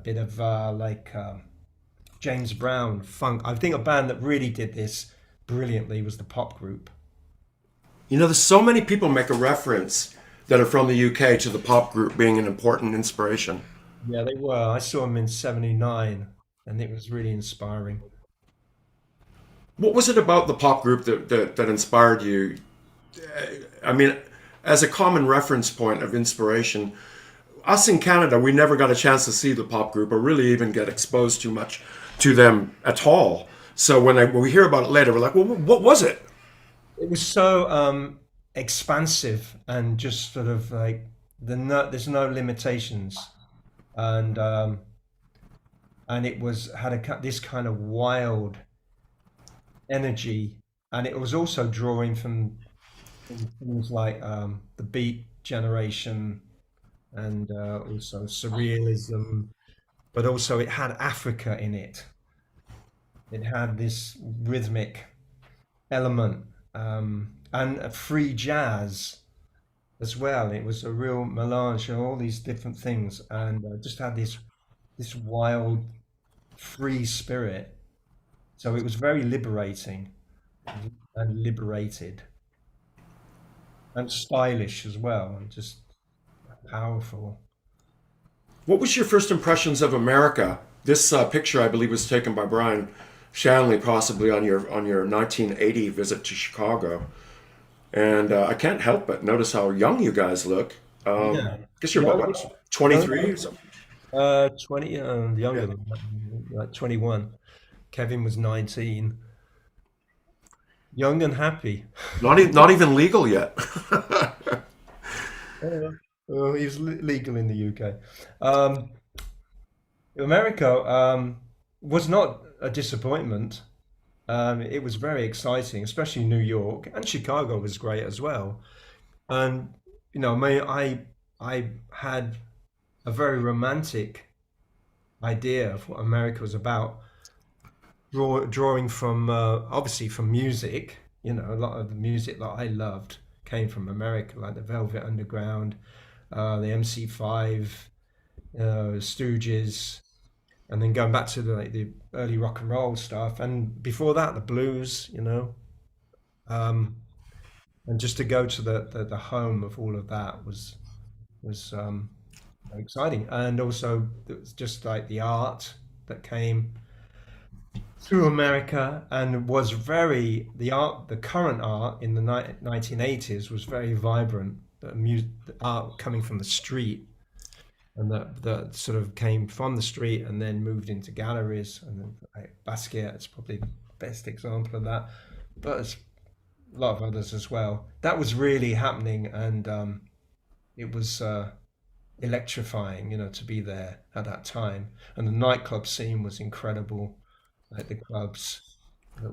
bit of James Brown funk. I think a band that really did this brilliantly was the Pop Group. There's so many people make a reference that are from the UK to the pop group being an important inspiration. Yeah, they were. I saw them in '79, and it was really inspiring. What was it about the pop group that inspired you? I mean, as a common reference point of inspiration, us in Canada, we never got a chance to see the pop group or really even get exposed too much to them at all. So when we hear about it later, we're like, well, what was it? It was so expansive and just sort of like there's no limitations, and it was had this kind of wild energy, and it was also drawing from things like the Beat Generation and also surrealism, but also it had Africa in it. It had this rhythmic element, and a free jazz as well. It was a real melange of all these different things, and just had this wild, free spirit. So it was very liberating and liberated and stylish as well, and just powerful. What was your first impressions of America? This picture, I believe, was taken by Brian Shanley, possibly on your 1980 visit to Chicago. And I can't help but notice how young you guys look. I Yeah, guess you're about young, what, young, 23 or something? 20, younger Yeah. than that, like 21. Kevin was 19, young and happy. Not even legal yet. Yeah. Well, he was legal in the UK. Um, America was not a disappointment. It was very exciting, especially New York, and Chicago was great as well. And I had a very romantic idea of what America was about, drawing from obviously from music. A lot of the music that I loved came from America, like the Velvet Underground, the MC5, Stooges, and then going back to the early rock and roll stuff, and before that the blues, um, and just to go to the home of all of that was very exciting, and also it was just like the art that came through America and was the current art in the 1980s was very vibrant. The art coming from the street and that sort of came from the street and then moved into galleries, and then like, Basquiat is probably the best example of that, but there's a lot of others as well. That was really happening, and it was electrifying, to be there at that time. And the nightclub scene was incredible, like the clubs that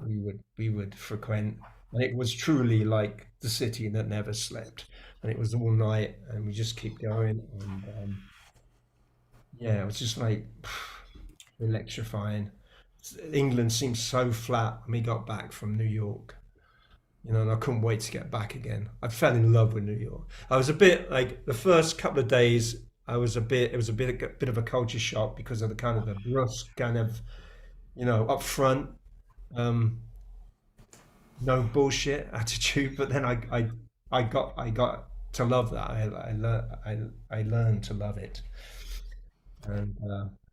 we would frequent, and it was truly like the city that never slept, and it was all night, and we just keep going, and yeah, it was just like electrifying. England seemed so flat when we got back from New York, and I couldn't wait to get back again. I fell in love with New York. I was a bit like the first couple of days. It was a bit of a culture shock because of the kind of the brusque kind of, up front, um, no bullshit attitude. But then I got to love that. I learned to love it, and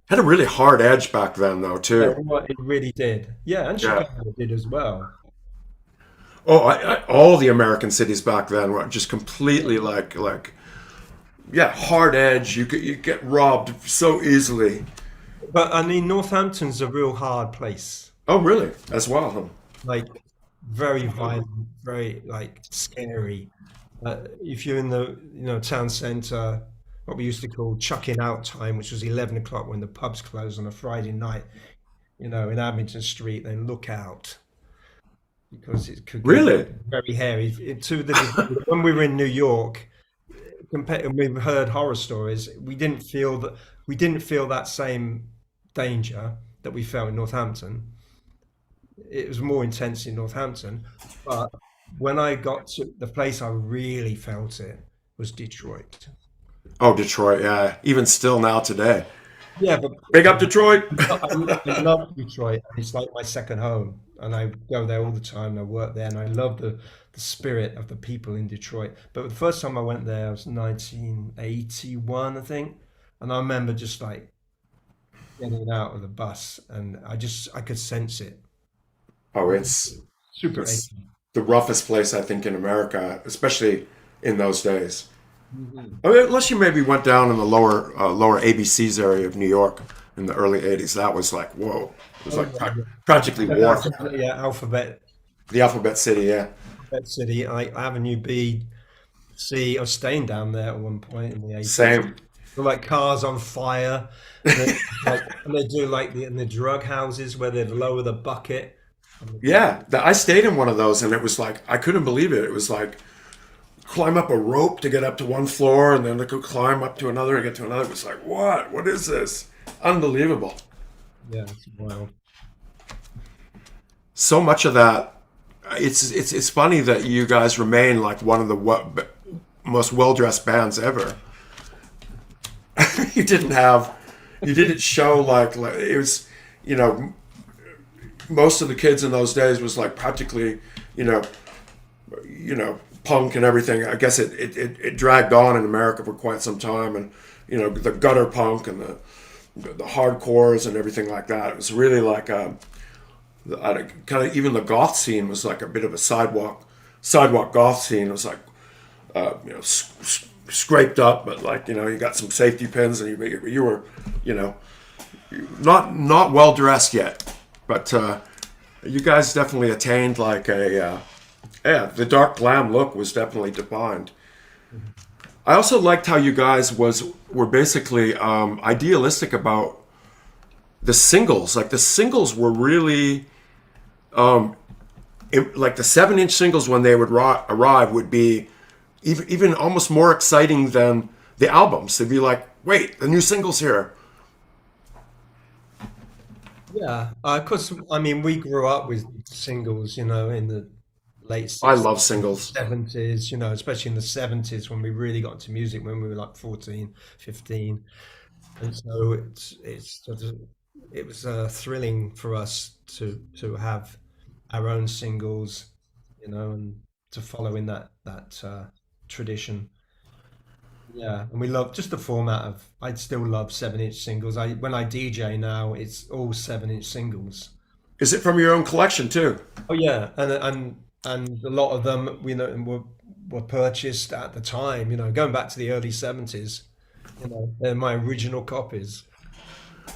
Had a really hard edge back then, though, yeah, too. it really did. Yeah, and Yeah. Chicago did as well. Oh, all the American cities back then were just completely yeah, hard edge. You get robbed so easily. But I mean, Northampton's a real hard place. Oh, really? As well, huh? Like very violent, very like scary. If you're in the town centre, what we used to call chucking out time, which was 11 o'clock when the pubs closed on a Friday night, in Abington Street, then look out because it could get Really? very hairy. When we were in New York, and we heard horror stories, we didn't feel that same danger that we felt in Northampton. It was more intense in Northampton, but when I got to the place I really felt it was Detroit. Oh, Detroit. Yeah. Even still now today. Yeah, but Big up Detroit. I love Detroit. It's like my second home, and I go there all the time. I work there, and I love the spirit of the people in Detroit. But the first time I went there, was 1981, I think, and I remember just like getting out of the bus, and I could sense it. Oh, Super it's achy. the roughest place I think in America, especially in those days. Mhm. I mean, unless you maybe went down in the lower ABCs area of New York in the early '80s, that was like whoa. It was Oh like yeah, yeah. practically warfare. Yeah, The Alphabet City, yeah. Alphabet City, like Avenue B, C. I was staying down there at one point in the 80s. Same. They're like cars on fire, and they do like in the drug houses where they lower the bucket. And Yeah, I stayed in one of those, and it was like I couldn't believe it. It was like climb up a rope to get up to one floor, and then they could climb up to another and get to another. It was like, what? What is this? Unbelievable. yeah, it's wild. So much of that. It's funny that you guys remain like one of the most well dressed bands ever. you didn't have, you didn't show like it was, you know, most of the kids in those days was like practically, you know, punk and everything. I guess it dragged on in America for quite some time, and the gutter punk and the hardcores and everything like that. It was really like kind of even the goth scene was like a bit of a sidewalk goth scene. It was like scraped up, but like you got some safety pins, and you were you know not well dressed yet, but you guys definitely attained like a yeah, the dark glam look was definitely defined. I also liked how you guys were basically idealistic about the singles. Like the singles were really like the 7-inch singles when they would arrive would be even almost more exciting than the albums. They'd be like, wait, the new single's here. Yeah, of course. I mean, we grew up with singles, in the late I 60s, love singles. 70s, especially in the 70s when we really got into music when we were like 14, 15. And so it was thrilling for us to have our own singles, and to follow in that tradition. Yeah, and we love just the format of. I'd still love 7-inch singles. I when I DJ now, it's all 7-inch singles. Is it from your own collection too? Oh yeah, and a lot of them, were purchased at the time. Going back to the early 70s. They're my original copies.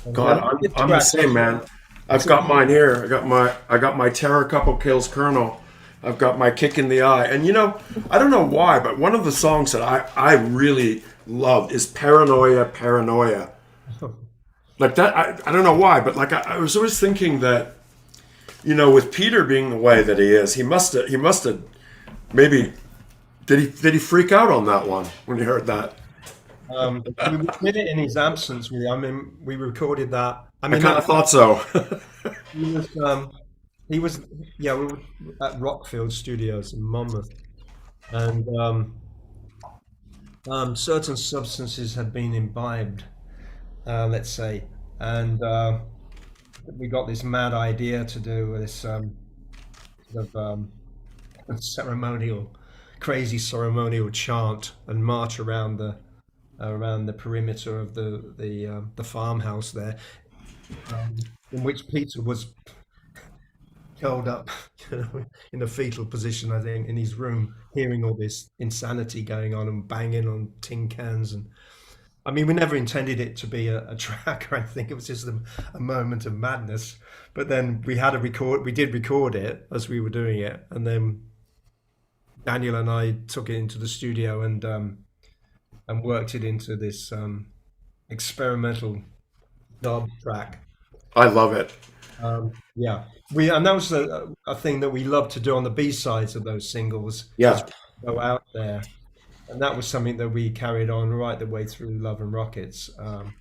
And God, then I'm the same, man. I've got mine here. I got my Terror Couple Kills Colonel. I've got my Kick in the Eye. And I don't know why, but one of the songs that I really love is Paranoia, Paranoia. Like that, I don't know why, but like I was always thinking that, with Peter being the way that he is, he must have maybe did he freak out on that one when he heard that? we did it in his absence, really. I mean, we recorded that. I I mean, kind of thought so. he was, he was, yeah, we were at Rockfield Studios in Monmouth, and certain substances had been imbibed, let's say, and we got this mad idea to do this sort of ceremonial, crazy ceremonial chant and march around the perimeter of the farmhouse there, in which Peter was curled up, in a fetal position, I think, in his room, hearing all this insanity going on and banging on tin cans. And I mean, we never intended it to be a track or anything. It was just a moment of madness. But then we did record it as we were doing it, and then Daniel and I took it into the studio and worked it into this experimental dub track. I love it. Yeah, and that was a thing that we loved to do on the B sides of those singles. Yeah. Is go out there, and that was something that we carried on right the way through Love and Rockets. And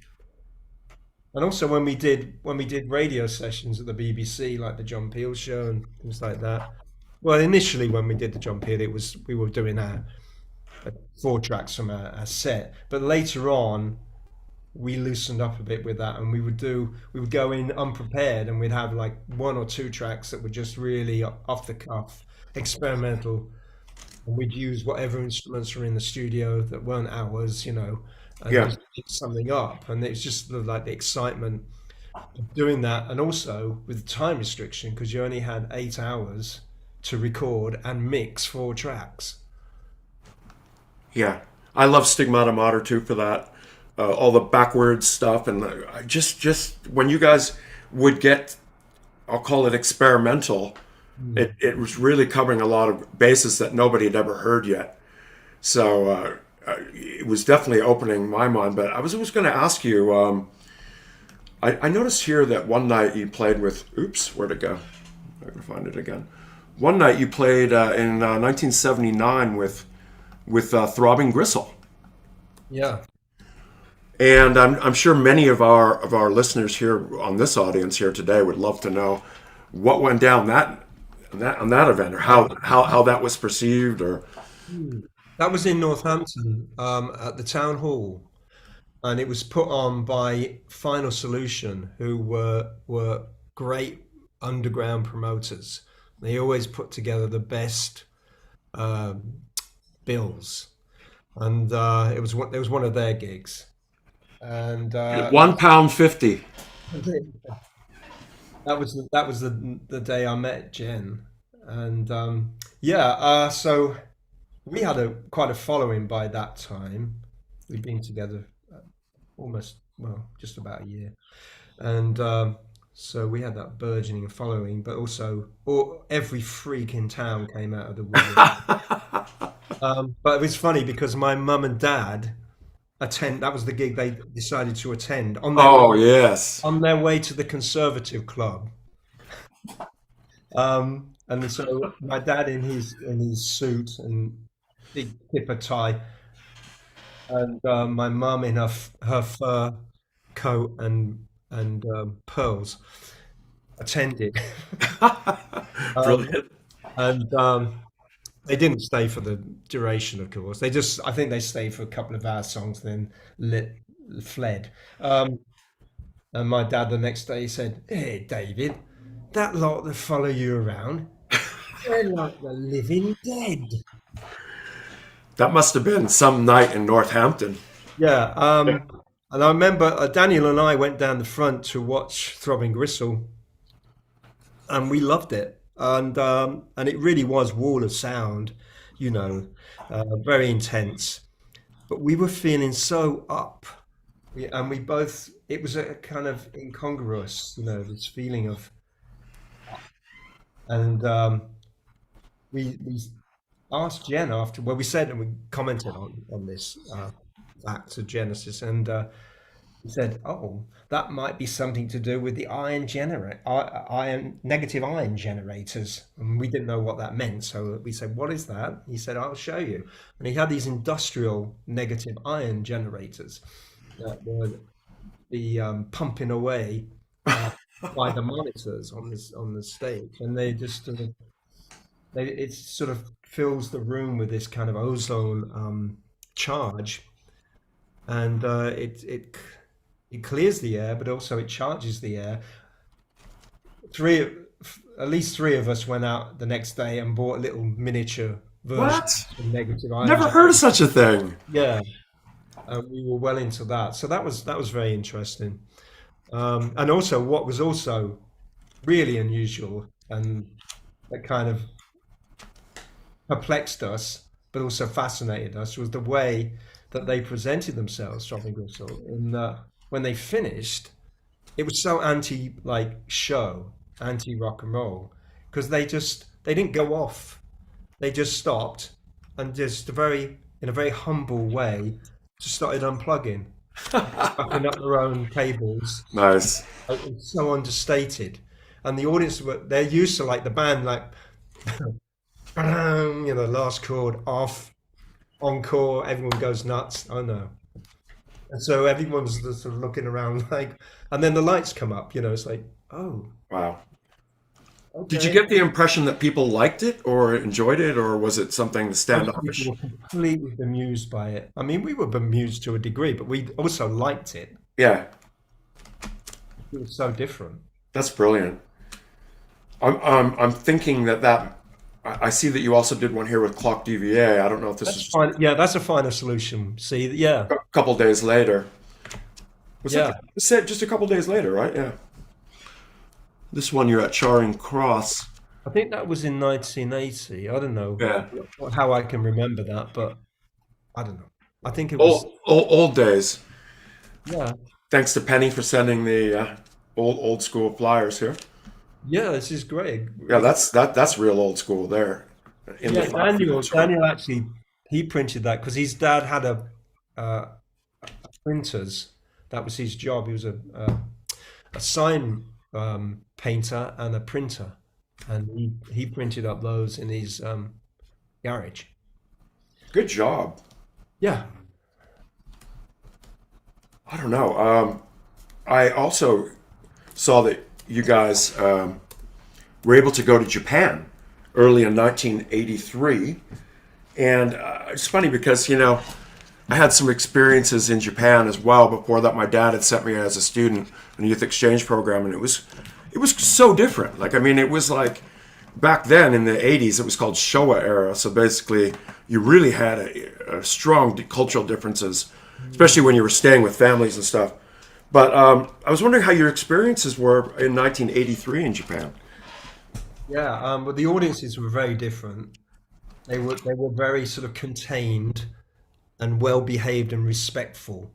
also when we did radio sessions at the BBC, like the John Peel show and things like that. Well, initially when we did the John Peel, we were doing our 4 tracks from our set, but later on we loosened up a bit with that, and we would go in unprepared, and we'd have like 1 or 2 tracks that were just really off the cuff, experimental, and we'd use whatever instruments were in the studio that weren't ours, and Yeah. just pick something up, and it's just like the excitement of doing that, and also with the time restriction because you only had 8 hours to record and mix 4 tracks. Yeah. I love Stigmata Mater too for that. All the backwards stuff, and I just when you guys would get, I'll call it experimental, it was really covering a lot of bases that nobody had ever heard yet. So it was definitely opening my mind. But I was always going to ask you. I noticed here that one night you played with. Oops, where'd it go? I'm gonna find it again. One night you played in 1979 with Throbbing Gristle. Yeah. And I'm sure many of our listeners here on this audience here today would love to know what went down on that event, or how that was perceived, or That was in Northampton, at the town hall, and it was put on by Final Solution, who were great underground promoters. They always put together the best bills, and it was one of their gigs, and £1.50. that was the day I met Jen, and yeah, so we had quite a following by that time. We'd been together just about a year, and so we had that burgeoning following. But also, every freak in town came out of the woodwork. But it was funny because my mum and dad that was the gig they decided to attend Oh yes. on their way to the Conservative Club. And so my dad in his suit and big kipper tie, and my mum in her fur coat and pearls attended. Um, Brilliant. And they didn't stay for the duration, of course. I think they stayed for a couple of our songs, then fled. Um, and my dad the next day said, "Hey, David, that lot that follow you around, they're like the living dead." That must have been some night in Northampton. Yeah. And I remember Daniel and I went down the front to watch Throbbing Gristle, and we loved it. And it really was wall of sound, you know, very intense. But we were feeling so up. And we both, it was a kind of incongruous, you know, this feeling of, and we asked Jen after, well, we said, and we commented on this fact of Genesis, and he said, "Oh, that might be something to do with the iron negative ion generators." And we didn't know what that meant, so we said, "What is that?" He said, "I'll show you." And he had these industrial negative ion generators that were the pumping away by the monitors on the stage, and they just it sort of fills the room with this kind of ozone charge, and it clears the air, but also it charges the air. Three, at least three of us went out the next day and bought a little miniature version What? of negative ion. Never heard of such a thing. Yeah, we were well into that, so that was very interesting. And also, what was also really unusual and that kind of perplexed us, but also fascinated us, was the way that they presented themselves, Throbbing Gristle. In when they finished, it was so anti like show, anti rock and roll, because they didn't go off. They just stopped and just in a very humble way, just started unplugging, wrapping up their own cables. Nice. It was so understated, and the audience they're used to like the band like you know, last chord off, encore, everyone goes nuts. Oh no. And so everyone's just sort of looking around like, and then the lights come up, you know, it's like, oh, Wow. Did you okay. get the impression that people liked it or enjoyed it, or was it something Most people standoffish? were completely bemused by it. I mean, we were bemused to a degree, but we also liked it. Yeah, It was so different. that's brilliant. I'm thinking that I see that you also did one here with Clock DVA. I don't know if this That's is fine. Yeah, that's a finer solution. See, yeah, a couple days later. Was that yeah. said just a couple days later, right? Yeah. This one you're at Charing Cross. I think that was in 1980. I don't know Yeah. how I can remember that, but I don't know. I think it was, Old days. yeah, Thanks to Penny for sending the old school flyers here. yeah. This is great. Yeah, that's real old school there. In the Yeah, flat Daniel. fields, right? Daniel actually he printed that because his dad had uh, printers. That was his job. He was a sign painter and a printer, and he printed up those in his garage. Good job. Yeah, I don't know. I also saw that you guys were able to go to Japan early in 1983. And it's funny because, I had some experiences in Japan as well. Before that, my dad had sent me as a student in a youth exchange program, and it was so different. Like, I mean, it was like back then in the 80s, it was called Showa era. So basically, you really had a strong cultural differences, especially when you were staying with families and stuff. But I was wondering how your experiences were in 1983 in Japan. yeah. But the audiences were very different. They were very sort of contained and well behaved and respectful.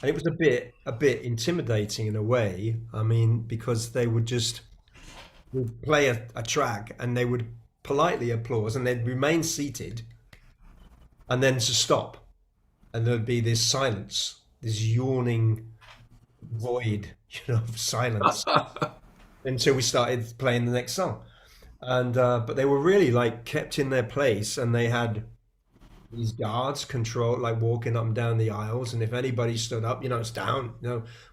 And it was a bit intimidating in a way. I mean, because they would play a track and they would politely applause and they'd remain seated and then to stop. And there'd be this silence, this yawning void, of silence until we started playing the next song. And but they were really like kept in their place, and they had these guards control, like walking up and down the aisles. And if anybody stood up, it's down.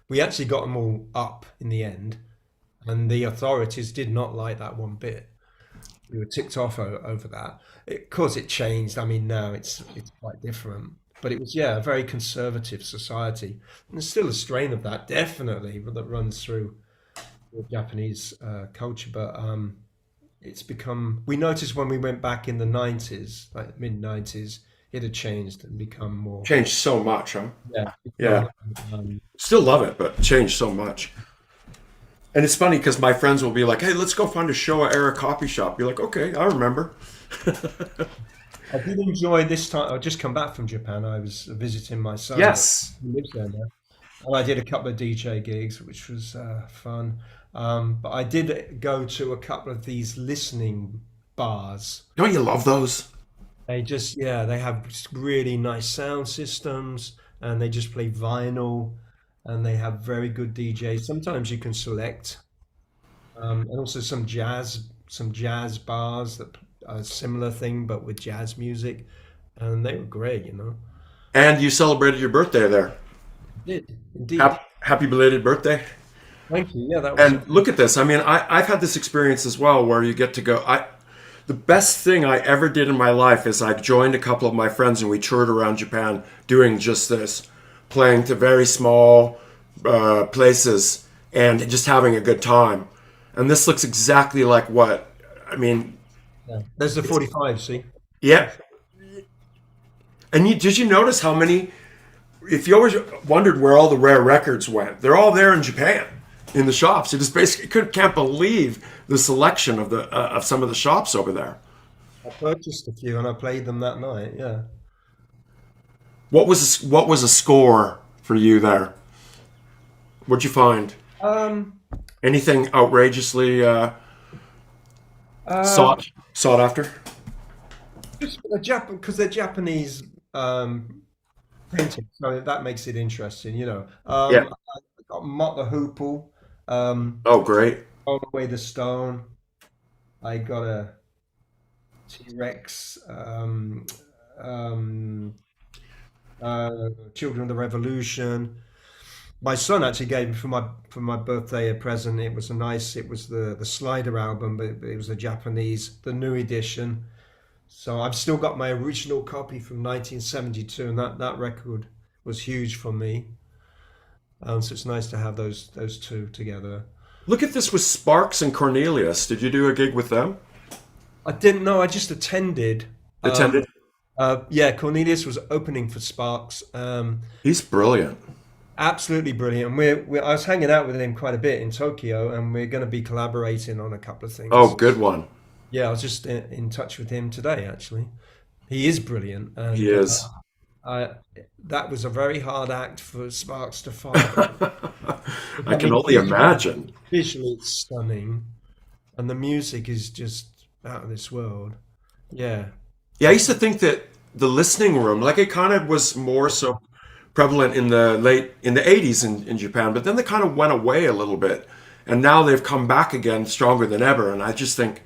We actually got them all up in the end, and the authorities did not like that one bit. we were ticked off over that. Of course, it changed. I mean, now it's quite different. But it was, yeah, a very conservative society. And there's still a strain of that, definitely, that runs through the Japanese culture. But it's become. We noticed when we went back in the 90s, like mid 90s, it had changed and become more. Changed so much, huh? Yeah, Yeah. become, um, Still love it, but changed so much. And it's funny because my friends will be like, "Hey, let's go find a Showa era coffee shop." You're like, "Okay, I remember." I did enjoy this time. I just come back from Japan. I was visiting my son Yes. who lives there now. And I did a couple of DJ gigs, which was fun. But I did go to a couple of these listening bars. Don't you love those? They just, yeah, they have really nice sound systems and they just play vinyl and they have very good DJs. Sometimes you can select, and also some jazz bars that are a similar thing but with jazz music, and they were great, you know. And you celebrated your birthday there. Did indeed. Happy belated birthday. Thank you. Yeah, that was. And look at this. I mean, I've had this experience as well where you get to go. The best thing I ever did in my life is I joined a couple of my friends and we toured around Japan doing just this, playing to very small places and just having a good time. And this looks exactly like what, I mean, Yeah. There's the 45. See. yeah. And did you notice how many, if you always wondered where all the rare records went, they're all there in Japan in the shops. You just basically can't believe the selection of the of some of the shops over there. I purchased a few and I played them that night. Yeah. What was a score for you there? What'd you find? Um. Anything outrageously Uh. sought after? Just because they're Japanese printing, so that makes it interesting. You know. Yeah. I got Mott the Hoople. Oh, great. All the way the Stone. I got a T-Rex. Um, Children of the Revolution. My son actually gave me for my birthday a present. It was a nice. It was the Slider album, but it was the Japanese, the new edition. So I've still got my original copy from 1972, and that record was huge for me. So it's nice to have those two together. Look at this with Sparks and Cornelius. Did you do a gig with them? I didn't know. I just attended. Attended? Yeah, Cornelius was opening for Sparks. He's brilliant. Absolutely brilliant. And I was hanging out with him quite a bit in Tokyo, and we're going to be collaborating on a couple of Oh, things. good one. Yeah, I was just in touch with him today, actually. He is brilliant, He and is. I, that was a very hard act for Sparks to follow. I I can mean, only imagine. visually it's stunning, and the music is just out of this world. Yeah. Yeah, I used to think that the listening room, like it kind of was more so prevalent in the 80s in Japan, but then they kind of went away a little bit. And now they've come back again stronger than ever. And I just think,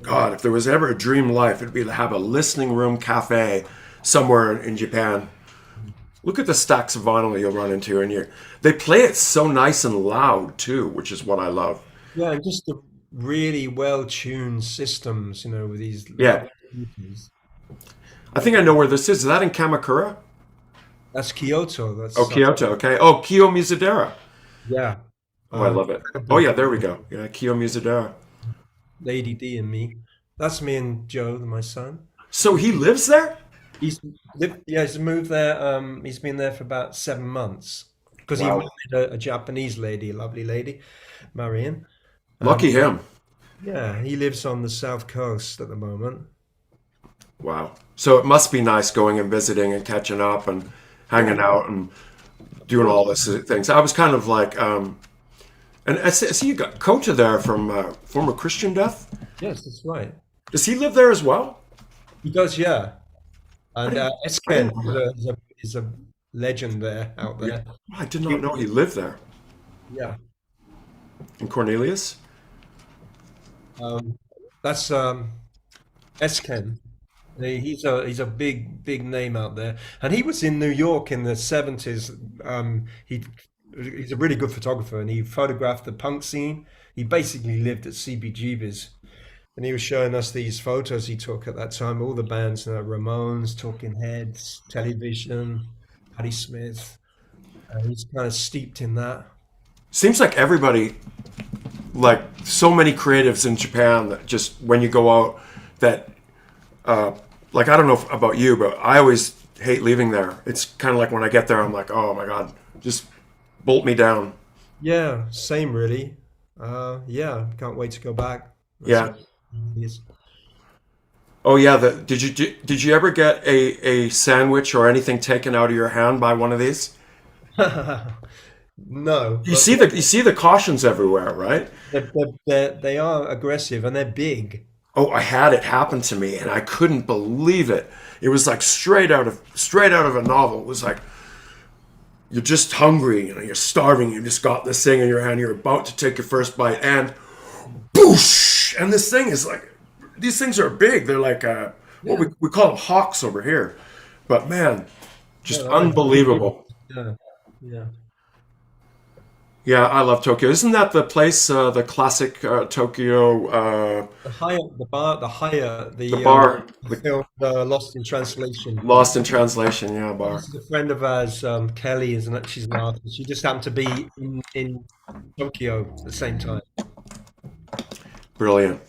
God, if there was ever a dream life, it'd be to have a listening room cafe somewhere in Japan. Look at the stacks of vinyl you'll run into in here. They play it so nice and loud too, which is what I love. Yeah, and just the really well-tuned systems, with these Yeah, lovely speakers. I think I know where this is. Is that in Kamakura? That's Kyoto. Oh, That's Kyoto. Okay. Oh, Kiyo Mizudera. yeah. Oh, I love it. Oh, yeah, there we go. Yeah, Kiyo Mizudera. Lady D and me. That's me and Joe, my son. So he lives there? He's yeah, he's moved there. He's been there for about 7 months because he Wow. married a Japanese lady, a lovely lady, Marion. Lucky Um, him. yeah, he lives on the south coast at the moment. Wow. So it must be nice going and visiting and catching up and hanging out and doing all this things. I was kind of like, and I see you got Kota there from former Christian Death. Yes, that's right. Does he live there as well? He does, yeah. I And didn't, I Esken didn't know is that. a legend there out Yeah. there. I did not know he lived there. Yeah. And Cornelius? Um, that's Esken. He's a big name out there, and he was in New York in the 70s. He's a really good photographer, and he photographed the punk scene. He basically lived at CBGB's, And he was showing us these photos he took at that time, all the bands, Ramones, Talking Heads, Television, Patti Smith. He's kind of steeped in that. Seems like everybody, like so many creatives in Japan, that just when you go out, that like I don't know about you, but I always hate leaving there. It's kind of like when I get there, I'm like, oh my god, just bolt me down. Yeah, same really. Yeah, can't wait to go back. Yeah. Yes. Oh yeah. Did you ever get a sandwich or anything taken out of your hand by one of these? No, You but see the cautions everywhere, right? they are aggressive and they're big. Oh, I had it happen to me, and I couldn't believe it. It was like straight out of a novel. It was like you're just hungry, you're starving, you just got this thing in your hand, you're about to take your first bite, and boosh! And this thing is like, these things are big. They're like what Yeah, we call them hawks over here, but man, just yeah, unbelievable. yeah, yeah. Yeah, I love Tokyo. Isn't that the place, the classic Tokyo, The Hyatt, the bar, the the film Lost in Translation. Lost in Translation, yeah, bar. This is a friend of ours, Kelly, isn't it? She's an artist. She just happened to be in Tokyo at the same time. Brilliant.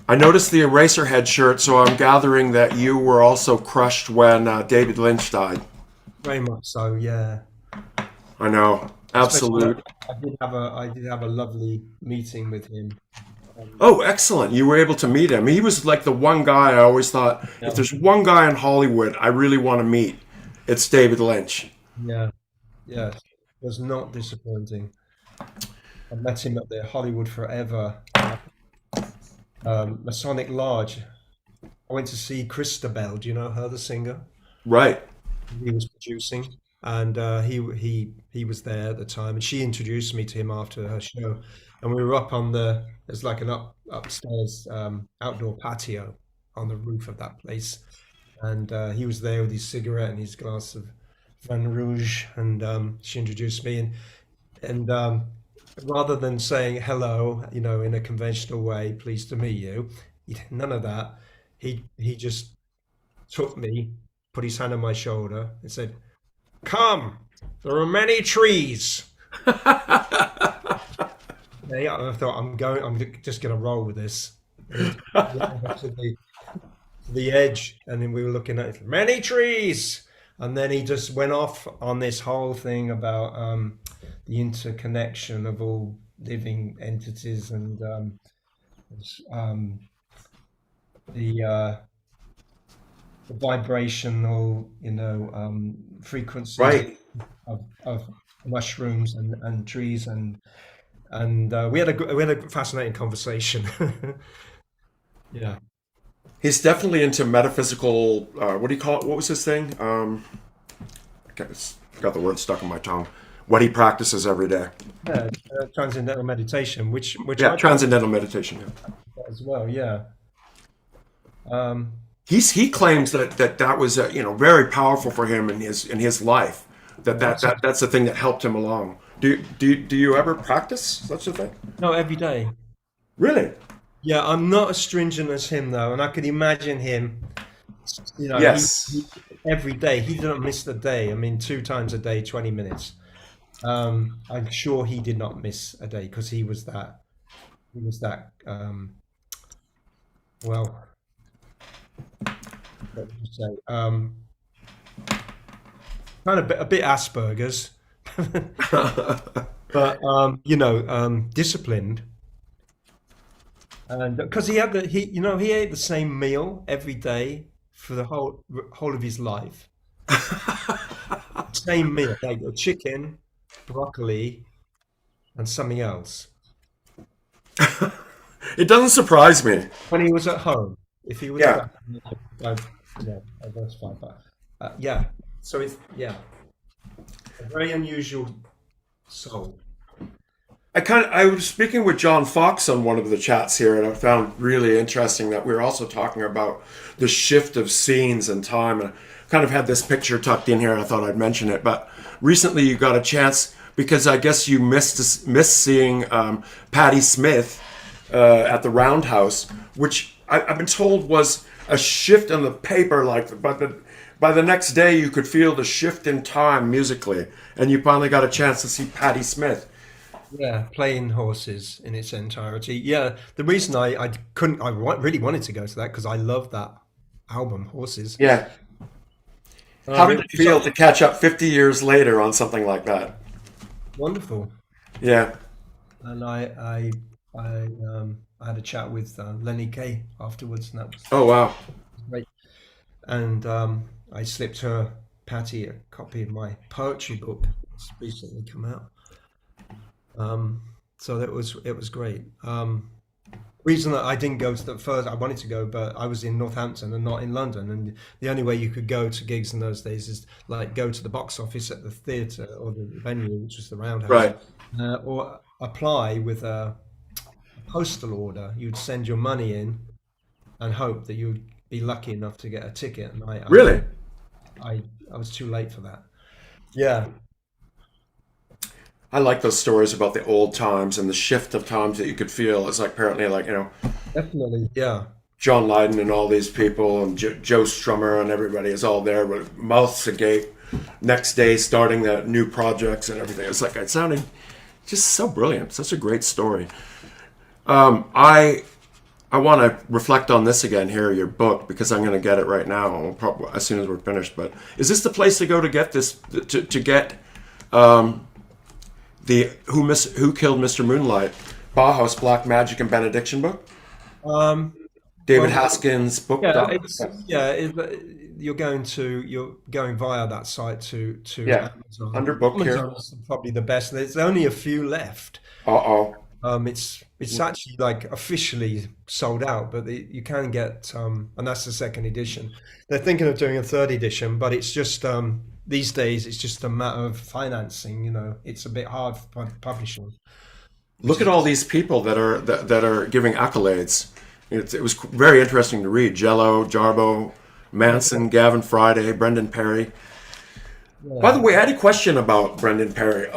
I noticed the Eraserhead shirt, so I'm gathering that you were also crushed when David Lynch died. Very much so, yeah. I know, Especially, absolute. I did have a lovely meeting with him. Oh, excellent! You were able to meet him. He was like the one guy I always thought, Yeah, if there's one guy in Hollywood I really want to meet, it's David Lynch. yeah, yeah. It was not disappointing. I met him at the Hollywood Forever Masonic Lodge. I went to see Christabel. Do you know her, the singer? Right. He was producing, and he was there at the time, and she introduced me to him after her show, and we were up on there's like an upstairs outdoor patio on the roof of that place, and he was there with his cigarette and his glass of Vin Rouge, and she introduced me, and rather than saying hello, in a conventional way, pleased to meet you, none of that. He just took me, put his hand on my shoulder, and said, "Come, there are many trees." Yeah, I thought I'm just going to roll with this. And to the edge, and then we were looking at it, many trees, and then he just went off on this whole thing about the interconnection of all living entities and um, the the vibrational, frequencies Right. of mushrooms and trees and we had a fascinating conversation. Yeah, He's definitely into metaphysical. What do you call it? What was his thing? Got the word stuck in my tongue. What he practices every day. yeah, transcendental meditation, which Yeah, I practice transcendental meditation. Yeah. as well. Yeah, um, He claims that was very powerful for him in his life. that's That's the thing that helped him along. Do you ever practice such a thing? no every day. Really? Yeah, I'm not as stringent as him though, and I could imagine him. He Yes. every day he didn't miss a day. I mean, 2 times a day, 20 minutes. I'm sure he did not miss a day because he was that. He was that. Well, what would you say? Kind of a bit Asperger's, but disciplined. And because he ate the same meal every day for the whole of his life. Same meal, like a chicken, broccoli, and something else. It doesn't surprise me. When he was at home, if he was Yeah. back, I, yeah, that's fine. But yeah, so it's a very unusual soul. I was speaking with John Fox on one of the chats here, and I found really interesting that we were also talking about the shift of scenes and time. And I kind of had this picture tucked in here, and I thought I'd mention it. But recently, you got a chance because I guess you missed seeing Patti Smith at the Roundhouse, which I've been told was a shift in the paper. Like, by the next day, you could feel the shift in time musically, and you finally got a chance to see Patti Smith. Yeah, playing horses in its entirety. Yeah, the reason I couldn't, really wanted to go to that because I love that album, Horses. Yeah. How did It it was feel to catch up 50 years later on something like that? wonderful. Yeah. And I had a chat with Lenny Kay afterwards, and that was Oh, wow. great. And I slipped her, Patty, a copy of my poetry book. It's recently come out. So it was great. Reason that I didn't go to the first, I wanted to go, but I was in Northampton and not in London. And the only way you could go to gigs in those days is like go to the box office at the theatre or the venue, which was the Roundhouse, Right. or apply with a postal order. You'd send your money in and hope that you'd be lucky enough to get a ticket. And Really? I was too late for that. Yeah, I like those stories about the old times and the shift of times that you could feel. It's like apparently, like, definitely. Yeah. John Lydon and all these people and Joe Strummer and everybody is all there with mouths agape. Next day, starting the new projects and everything. It's like it sounded just so brilliant. Such a great story. I want to reflect on this again here, your book, because I'm going to get it right now. We'll probably, as soon as we're finished. But is this the place to go to get this to get the Who Killed Mr. Moonlight, Bauhaus Black Magic and Benediction book? Um, David well, Haskins book. yeah, you're going via that site to Yeah, Amazon. under book here. Amazon's probably the best. There's only a few left. Uh-oh. It's actually like officially sold out, but you can get and that's the second edition. They're thinking of doing a third edition, but it's just these days it's just a matter of financing. It's a bit hard for publishing. Look Which at is all these people that are giving accolades. It was very interesting to read. Jello, Jarbo, Manson, Gavin Friday, Brendan Perry. By the yeah. way, I had a question about Brendan Perry.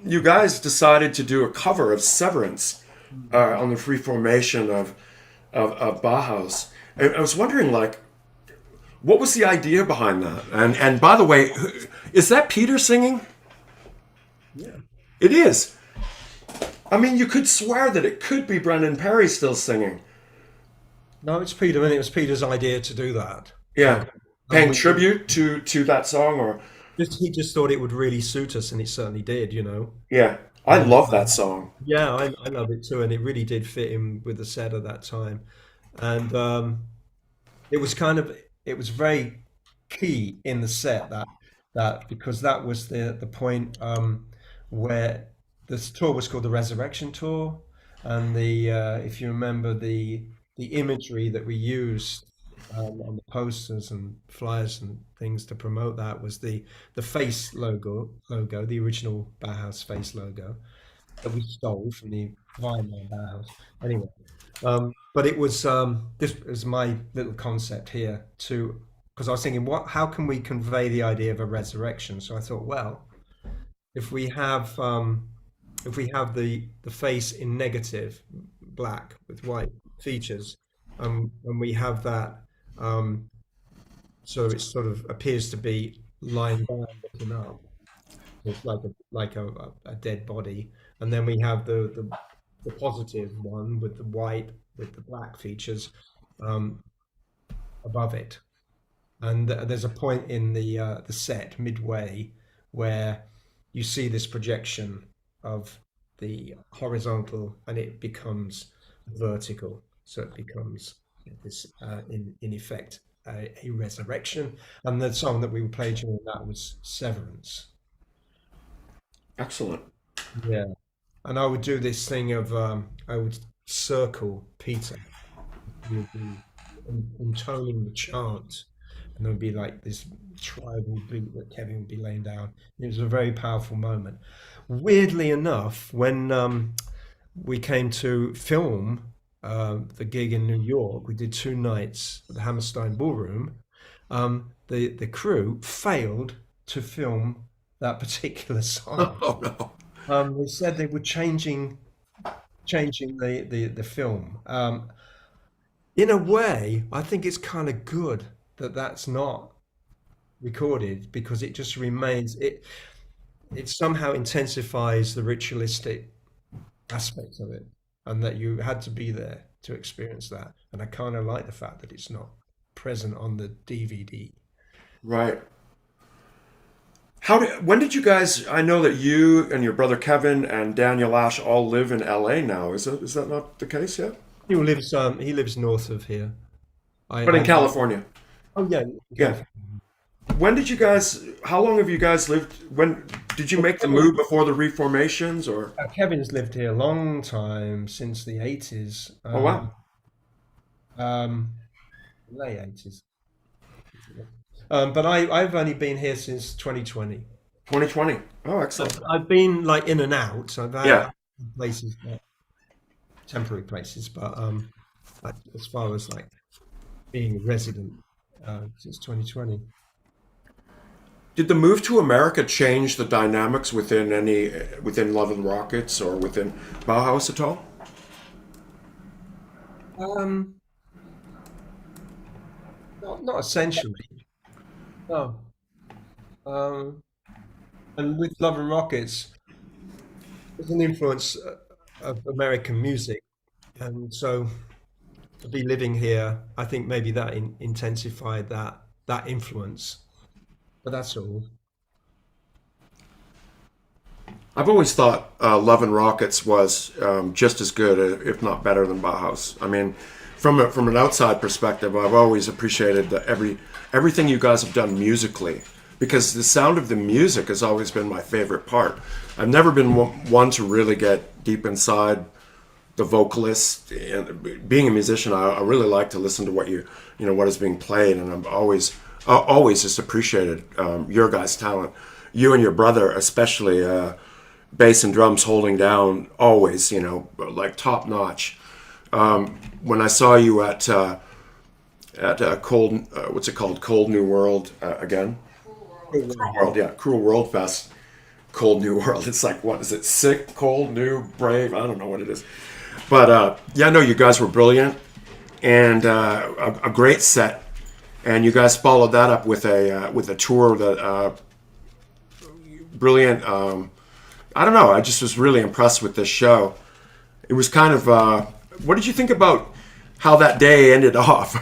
You guys decided to do a cover of Severance on the free formation of Bauhaus. I was wondering, like, what was the idea behind that? And by the way, is that Peter singing? Yeah. It is. I mean, you could swear that it could be Brendan Perry still singing. No, it's Peter, and it was Peter's idea to do that. Yeah, And paying we tribute to that song, or he just thought it would really suit us, and it certainly did. yeah, I And love that song. yeah, I love it too, and it really did fit in with the set at that time. And it was it was very key in the set that because that was the point where this tour was called the Resurrection Tour, and the if you remember the imagery that we used on the posters and flyers and things to promote that was the face logo, the original Bauhaus face logo that we stole from the Weimar Bauhaus. Anyway, but it was this was my little concept here to because I was thinking, how can we convey the idea of a resurrection? So I thought, well, if we have the face in negative, black with white features, and we have that, so it sort of appears to be lying down, looking up. It's like a dead body, and then we have the positive one with the white with the black features um, above it. And there's a point in the set midway where you see this projection of the horizontal, and it becomes vertical. So it becomes this, in effect, a resurrection. And the song that we played during that was Severance. Excellent. Yeah. And I would do this thing of I would circle Peter. He would be intoning the chant, and there would be like this tribal beat that Kevin would be laying down. It was a very powerful moment. Weirdly enough, when we came to film the gig in New York, we did 2 nights at the Hammerstein Ballroom. The crew failed to film that particular song. Oh no. They said they were changing the film. In a way, I think it's kind of good that that's not recorded because it just remains it somehow intensifies the ritualistic aspects of it, and that you had to be there to experience that. And I kind of like the fact that it's not present on the DVD. Right. When did you guys? I know that you and your brother Kevin and Daniel Ash all live in LA now. Is that not the case yet? He lives north of here. But in I California. Oh yeah, Yeah. When did you guys? How long have you guys lived? When did you make the move before the reformations? Or Kevin's lived here a long time, since the 80s, oh wow, um, late 80s. But I've only been here since 2020. 2020. Oh, excellent. I've been like in and out. I've had Yeah. places, temporary places, but like, as far as like being a resident, since 2020. Did the move to America change the dynamics within Love and Rockets or within Bauhaus at all? Um, not essentially. No. Um, and with Love and Rockets, there's an influence of American music, and so to be living here, I think maybe that intensified that influence. But that's all. I've always thought Love and Rockets was just as good, if not better, than Bauhaus. I mean, from an outside perspective, I've always appreciated everything you guys have done musically, because the sound of the music has always been my favorite part. I've never been one to really get deep inside the vocalist. And being a musician, I really like to listen to what is being played, and I've always just appreciated your guys' talent. You and your brother, especially. Bass and drums holding down always, like top notch. When I saw you at Cold, what's it called? Cold New World again? Cruel World, yeah, Cruel World Fest. Cold New World. It's like, what is it? Sick, cold, new, brave. I don't know what it is, but yeah, no, you guys were brilliant and a great set. And you guys followed that up with a tour that brilliant. I don't know. I just was really impressed with this show. It was kind of. What did you think about how that day ended off?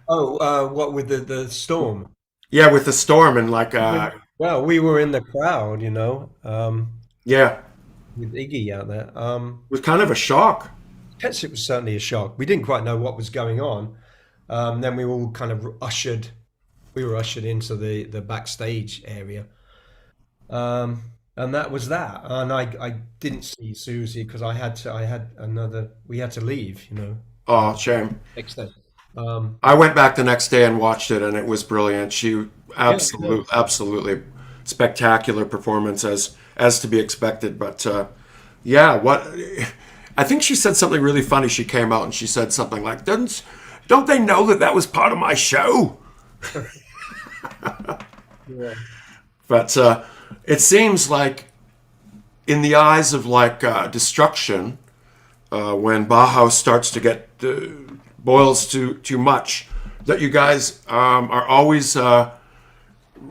Oh, what with the storm? Yeah, with the storm and like. Well, we were in the crowd, Yeah, with Iggy out there. it was kind of a shock. Yes, it was certainly a shock. We didn't quite know what was going on. Then we all kind of we were ushered into the backstage area. And that was that. And I didn't see Susie because we had to leave, Oh, shame. next day. I went back the next day and watched it, and it was brilliant. She Yeah, yeah. absolutely spectacular performance as to be expected. But yeah, what I think she said something really funny. She came out and she said something like, "Don't they know that was part of my show?" Yeah. But it seems like, in the eyes of like destruction, when Bauhaus starts to get boils too much, that you guys are always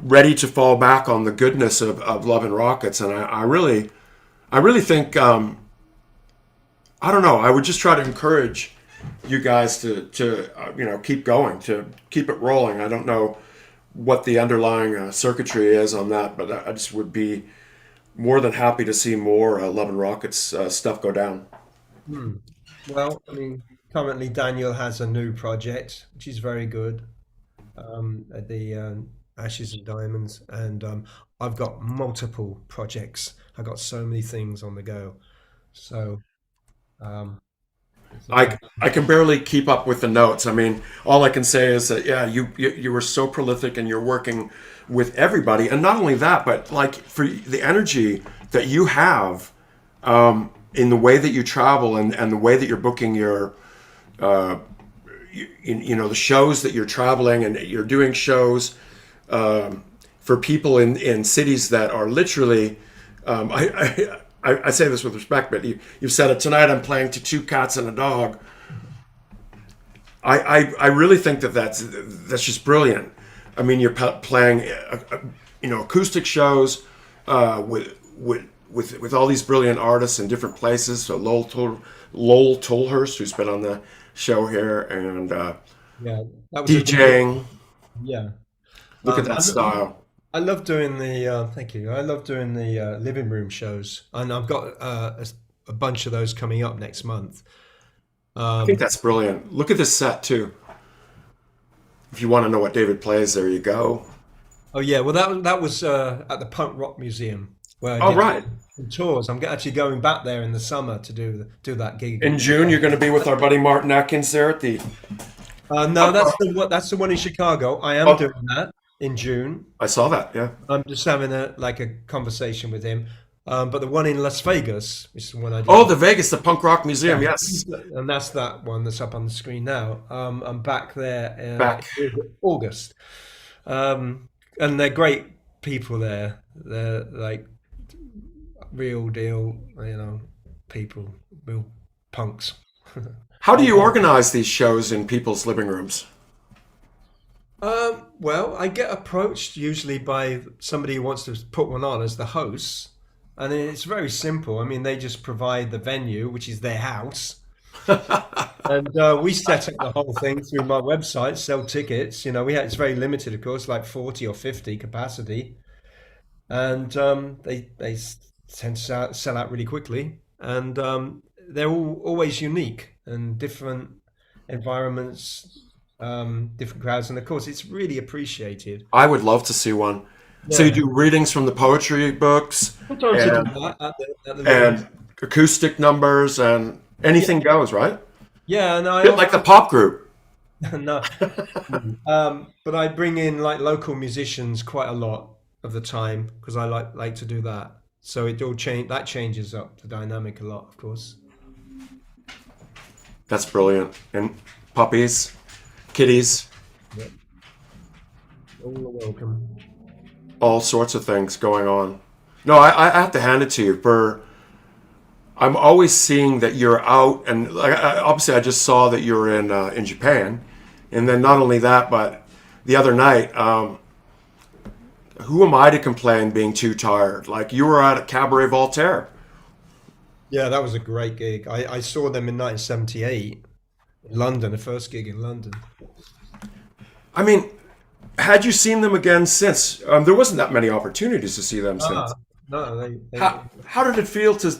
ready to fall back on the goodness of Love and Rockets, and I really think I don't know. I would just try to encourage you guys to keep going, to keep it rolling. I don't know what the underlying circuitry is on that, but I just would be more than happy to see more Love and Rockets stuff go down. Hmm. Well, I mean, currently Daniel has a new project, which is very good. At the Ashes and Diamonds, and I've got multiple projects. I got so many things on the go. So, um, I can barely keep up with the notes. I mean, all I can say is that yeah, you were so prolific and you're working with everybody, and not only that, but like for the energy that you have in the way that you travel and the way that you're booking your the shows that you're traveling and you're doing shows for people in cities that are literally I say this with respect, but you've said it tonight. I'm playing to two cats and a dog. I really think that's just brilliant. I mean, you're playing, acoustic shows with all these brilliant artists in different places. So Lowell Tolhurst, who's been on the show here, and Yeah, that was DJing. yeah. Look at that style. I love doing the thank you. I love doing the living room shows, and I've got a bunch of those coming up next month. I think that's brilliant. Look at this set too. If you want to know what David plays, there you go. Oh yeah, well that was at the Punk Rock Museum where I Oh, did right. some tours. I'm actually going back there in the summer to do that gig. In June, you're going to be with our buddy Martin Atkins there at the. No, that's the one in Chicago. I am doing that in June. I saw that. Yeah. I'm just having a conversation with him. But the one in Las Vegas, which is the one I did. Oh, the Vegas, the Punk Rock Museum. Yes. And that's that one that's up on the screen now. I'm back there Back. in August. And they're great people there. They're like real deal, people, real punks. How do you organize these shows in people's living rooms? Well, I get approached usually by somebody who wants to put one on as the host. And it's very simple. I mean, they just provide the venue, which is their house. And we set up the whole thing through my website, sell tickets. It's very limited, of course, like 40 or 50 capacity. And they tend to sell out really quickly. And they're always unique and different environments, different crowds. And of course, it's really appreciated. I would love to see one. So you do readings from the poetry books Sometimes and, I do that at the and acoustic numbers and anything goes, right? yeah, and I Bit like the pop group. no, but I bring in like local musicians quite a lot of the time because I like to do that. So it all changes up the dynamic a lot, of course. That's brilliant. And puppies, kitties, Yeah. All are welcome. all sorts of things going on. No, I have to hand it to you. I'm always seeing that you're out, and obviously I just saw that you were in Japan, and then not only that, but the other night, who am I to complain being too tired? Like you were at a Cabaret Voltaire. Yeah, that was a great gig. I saw them in 1978 in London, the first gig in London. I mean, had you seen them again since? There wasn't that many opportunities to see them since. No, they How did it feel to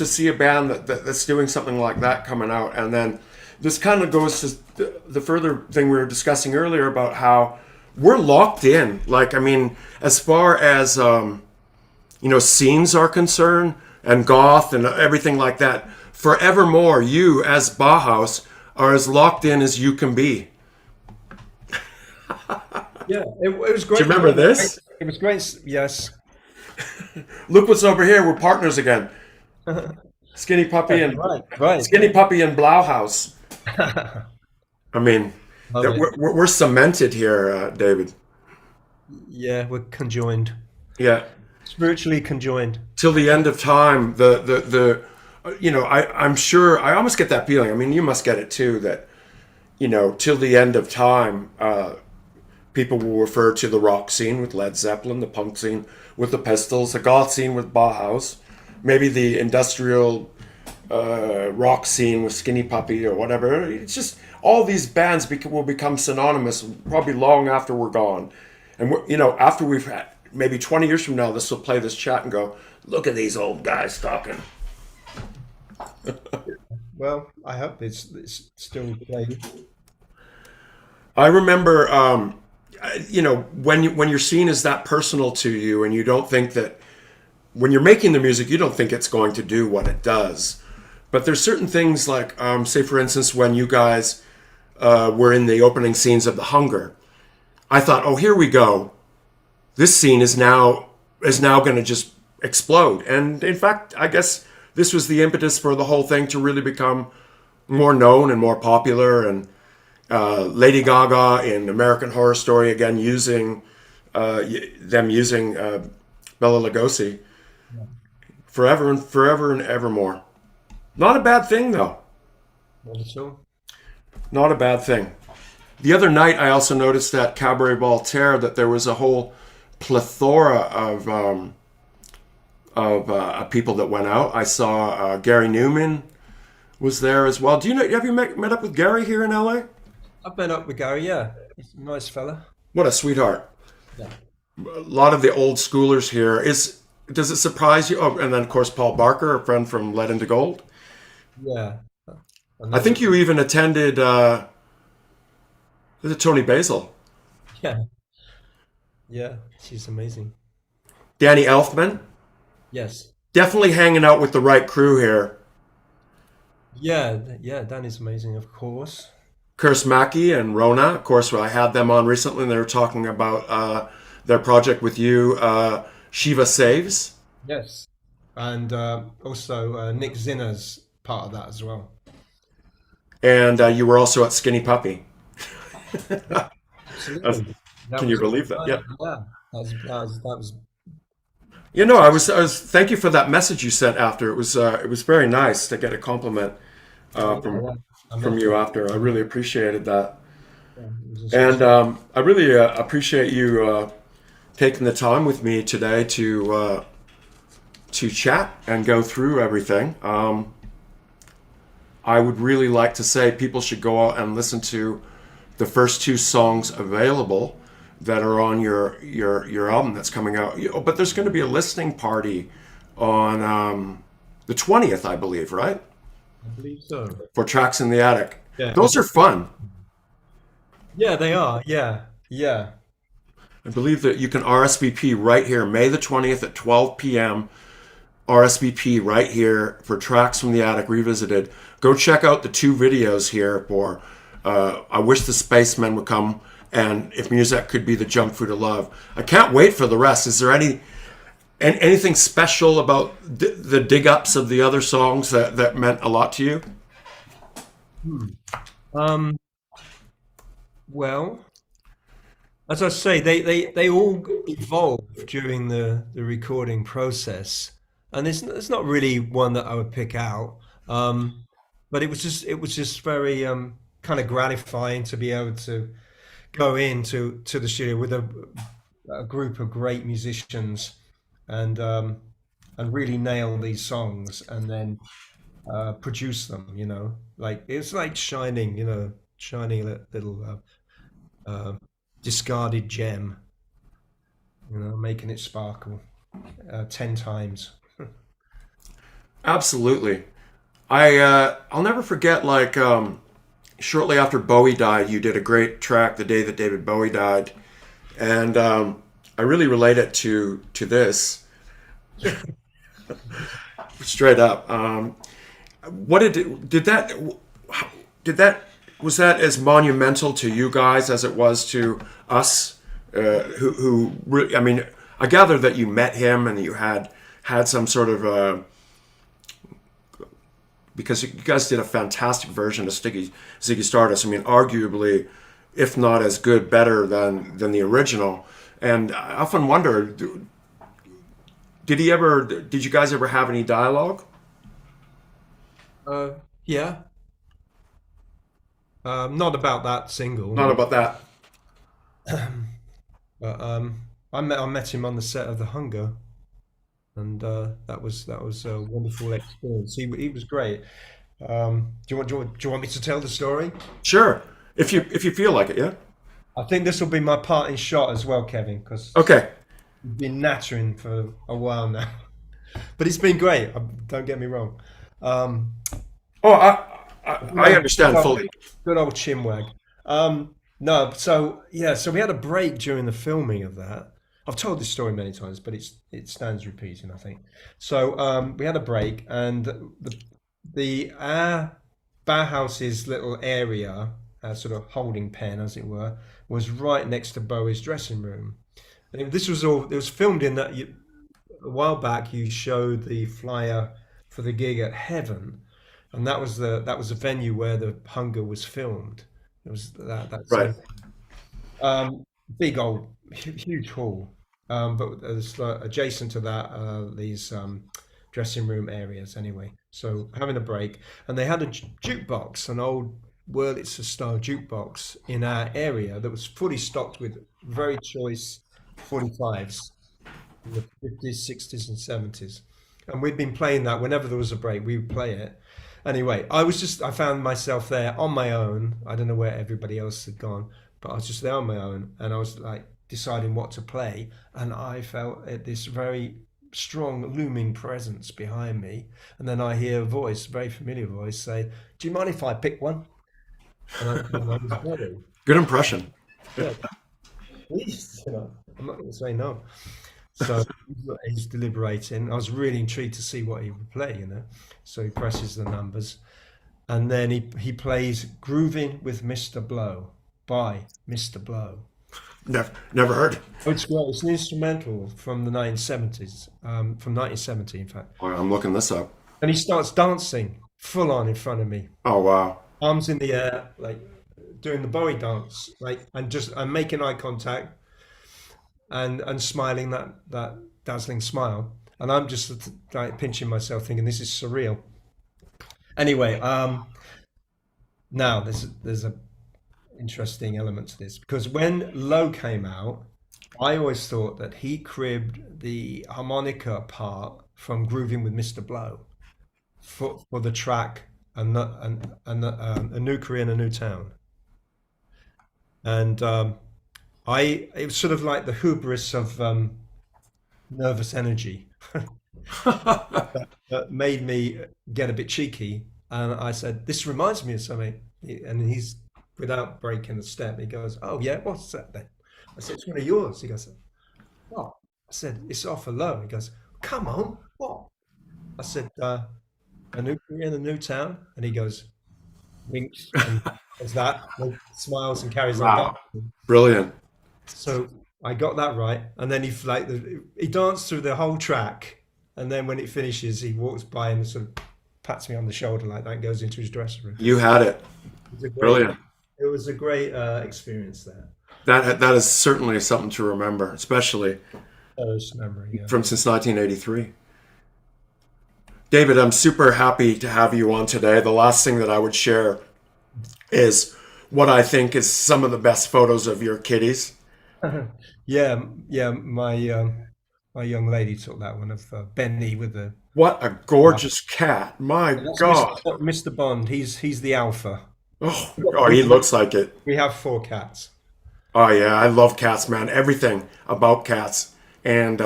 see a band that's doing something like that coming out? And then this kind of goes to the further thing we were discussing earlier about how we're locked in. Like, I mean, as far as, scenes are concerned and goth and everything like that, forevermore, you as Bauhaus are as locked in as you can be. Yeah, it was great. Do you remember this? It was great. Yes. Look what's over here. We're partners again. Skinny Puppy and Right. Skinny Puppy and Bauhaus. I mean, Love it. we're cemented here, David. Yeah, we're conjoined, Yeah, spiritually conjoined. till the end of time. I'm sure. I almost get that feeling. I mean, you must get it too. That till the end of time, people will refer to the rock scene with Led Zeppelin, the punk scene with the Pistols, the goth scene with Bauhaus, maybe the industrial rock scene with Skinny Puppy or whatever. It's just all these bands will become synonymous probably long after we're gone. And after we've had maybe 20 years from now, this will play this chat and go, look at these old guys talking. Well, I hope it's still played. I remember, when your scene is that personal to you, and you don't think that when you're making the music, you don't think it's going to do what it does. But there's certain things like, say for instance, when you guys were in the opening scenes of The Hunger, I thought, oh, here we go. This scene is now going to just explode. And in fact, I guess this was the impetus for the whole thing to really become more known and more popular. And Lady Gaga in American Horror Story, again, using Bela Lugosi forever and evermore. Not a bad thing though. Not at all. Not a bad thing. The other night, I also noticed at Cabaret Voltaire that there was a whole plethora of people that went out. I saw Gary Newman was there as well. Do you know? Have you met up with Gary here in LA? I've been up with Gary, yeah. He's a nice fella. What a sweetheart. Yeah. A lot of the old schoolers here. Does it surprise you? Oh, and then of course Paul Barker, a friend from Lead into Gold. Yeah. I think you even attended. Is it Tony Basil? Yeah. Yeah. She's amazing. Danny Elfman. Yes. Definitely hanging out with the right crew here. Yeah. Yeah. Danny's amazing, of course. Kurs Mackey and Rona. Of course, I had them on recently and they were talking about their project with you, Shiva Saves. Yes. And also Nick Zinner's part of that as well. And you were also at Skinny Puppy. Absolutely. That Can you was believe that? Yeah. yeah. That was You know, I was. Thank you for that message you sent after. It was very nice to get a compliment yeah, I from meant you it. after. I really appreciated that, Yeah, it was a and special. I really appreciate you taking the time with me today to chat and go through everything. I would really like to say people should go out and listen to the first two songs available that are on your album that's coming out. But there's going to be a listening party on the 20th, I believe, right? I believe so. For Tracks in the Attic. Yeah. Those are fun. Yeah, they are. Yeah. Yeah. I believe that you can RSVP right here, May the 20th at 12 p.m. RSVP right here for Tracks from the Attic Revisited. Go check out the two videos here for I Wish the Spacemen Would Come and If Music Could Be the Junk Food of Love. I can't wait for the rest. Is there anything special about the dig ups of the other songs that meant a lot to you? Um, well, as I say, they all evolve during the recording process, and it's not really one that I would pick out. But it was just very kind of gratifying to be able to go into the studio with a group of great musicians and really nail these songs and then produce them. Like it's like shining, shiny little discarded gem, making it sparkle 10 times. Absolutely. I'll never forget, like, shortly after Bowie died, you did a great track, The Day That David Bowie Died. And I really relate it to this, straight up. What was that as monumental to you guys as it was to us? I mean, I gather that you met him and you had some sort of because you guys did a fantastic version of Ziggy Stardust. I mean, arguably, if not as good, better than the original. And I often wonder, did you guys ever have any dialogue? Yeah, not about that single, Not about that. but I met him on the set of The Hunger, and that was a wonderful experience. He was great. Do you want me to tell the story? Sure, if you feel like it, yeah. I think this will be my parting shot as well, Kevin, because Okay. we've been nattering for a while now. But it's been great. Don't get me wrong. Um, Oh, I good understand old, fully. good old chinwag. No, so yeah, so we had a break during the filming of that. I've told this story many times, but it stands repeating, I think. So we had a break, and our Bauhaus's little area, sort of holding pen, as it were, was right next to Bowie's dressing room. And this was all. It was filmed in that. A while back, you showed the flyer for the gig at Heaven, and that was the venue where the Hunger was filmed. It was that Right. same big old huge hall. But there's adjacent to that these dressing room areas anyway. So having a break, and they had a jukebox, an old Wurlitzer style jukebox in our area that was fully stocked with very choice 45s in the 50s, 60s, and 70s. And we'd been playing that whenever there was a break, we would play it. Anyway, I found myself there on my own. I don't know where everybody else had gone, but I was just there on my own, and I was like deciding what to play. And I felt this very strong looming presence behind me. And then I hear a voice, a very familiar voice, say, "Do you mind if I pick one?" And I was Bowie. Good impression. Yeah, please, I'm not going to say no. So he's deliberating. I was really intrigued to see what he would play, So he presses the numbers, and then he plays "Grooving with Mr. Blow" by Mr. Blow. Never heard. Oh, it's great. It's an instrumental from the 1970s, from 1970, in fact. Oh, I'm looking this up. And he starts dancing full on in front of me, Oh, wow. arms in the air, like doing the Bowie dance, and making eye contact and smiling that dazzling smile. And I'm just like pinching myself, thinking this is surreal. Anyway, now there's a interesting element to this, because when Low came out, I always thought that he cribbed the harmonica part from Grooving with Mr. Blow for the track a New Career in a New Town. And it was sort of like the hubris of Nervous Energy that made me get a bit cheeky. And I said, "This reminds me of something." And he's, without breaking a step, he goes, "Oh yeah, what's that then?" I said, "It's one of yours." He goes, "What?" I said, "It's off a Low." He goes, "Come on, what?" I said, "A New Career in a New Town." And he goes, winks, and does that, and smiles and carries on Wow. dancing. Brilliant. So I got that right, and then he danced through the whole track, and then when it finishes, he walks by and sort of pats me on the shoulder like that, and goes into his dressing room. You had it. Brilliant. It was a great experience there. That is certainly something to remember, especially First memory, yeah. from since 1983. David, I'm super happy to have you on today. The last thing that I would share is what I think is some of the best photos of your kitties. Yeah, yeah. My young lady took that one of Benny with the. What a gorgeous cat. My That's God. Mr. Bond. He's the alpha. Oh, he looks like it. We have 4 cats. Oh, yeah. I love cats, man. Everything about cats. And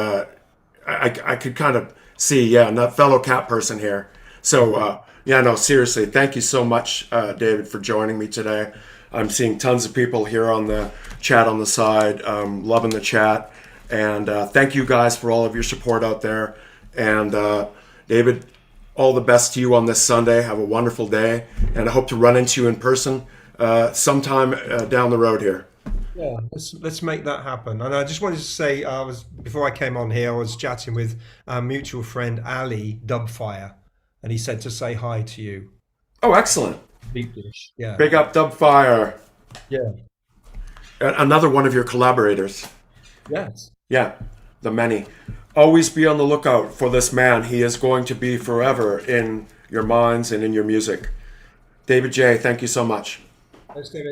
I could kind of see, that fellow cat person here. So, no, seriously, thank you so much, David, for joining me today. I'm seeing tons of people here on the chat on the side, loving the chat. And thank you guys for all of your support out there. And David, all the best to you on this Sunday. Have a wonderful day. And I hope to run into you in person sometime down the road here. Yeah, let's make that happen. And I just wanted to say, before I came on here, I was chatting with our mutual friend Ali Dubfire, and he said to say hi to you. Oh, excellent. Big dish. Yeah. Big up Dubfire. Yeah. Another one of your collaborators. Yes. Yeah, the many. Always be on the lookout for this man. He is going to be forever in your minds and in your music. David J., thank you so much. Thanks, David.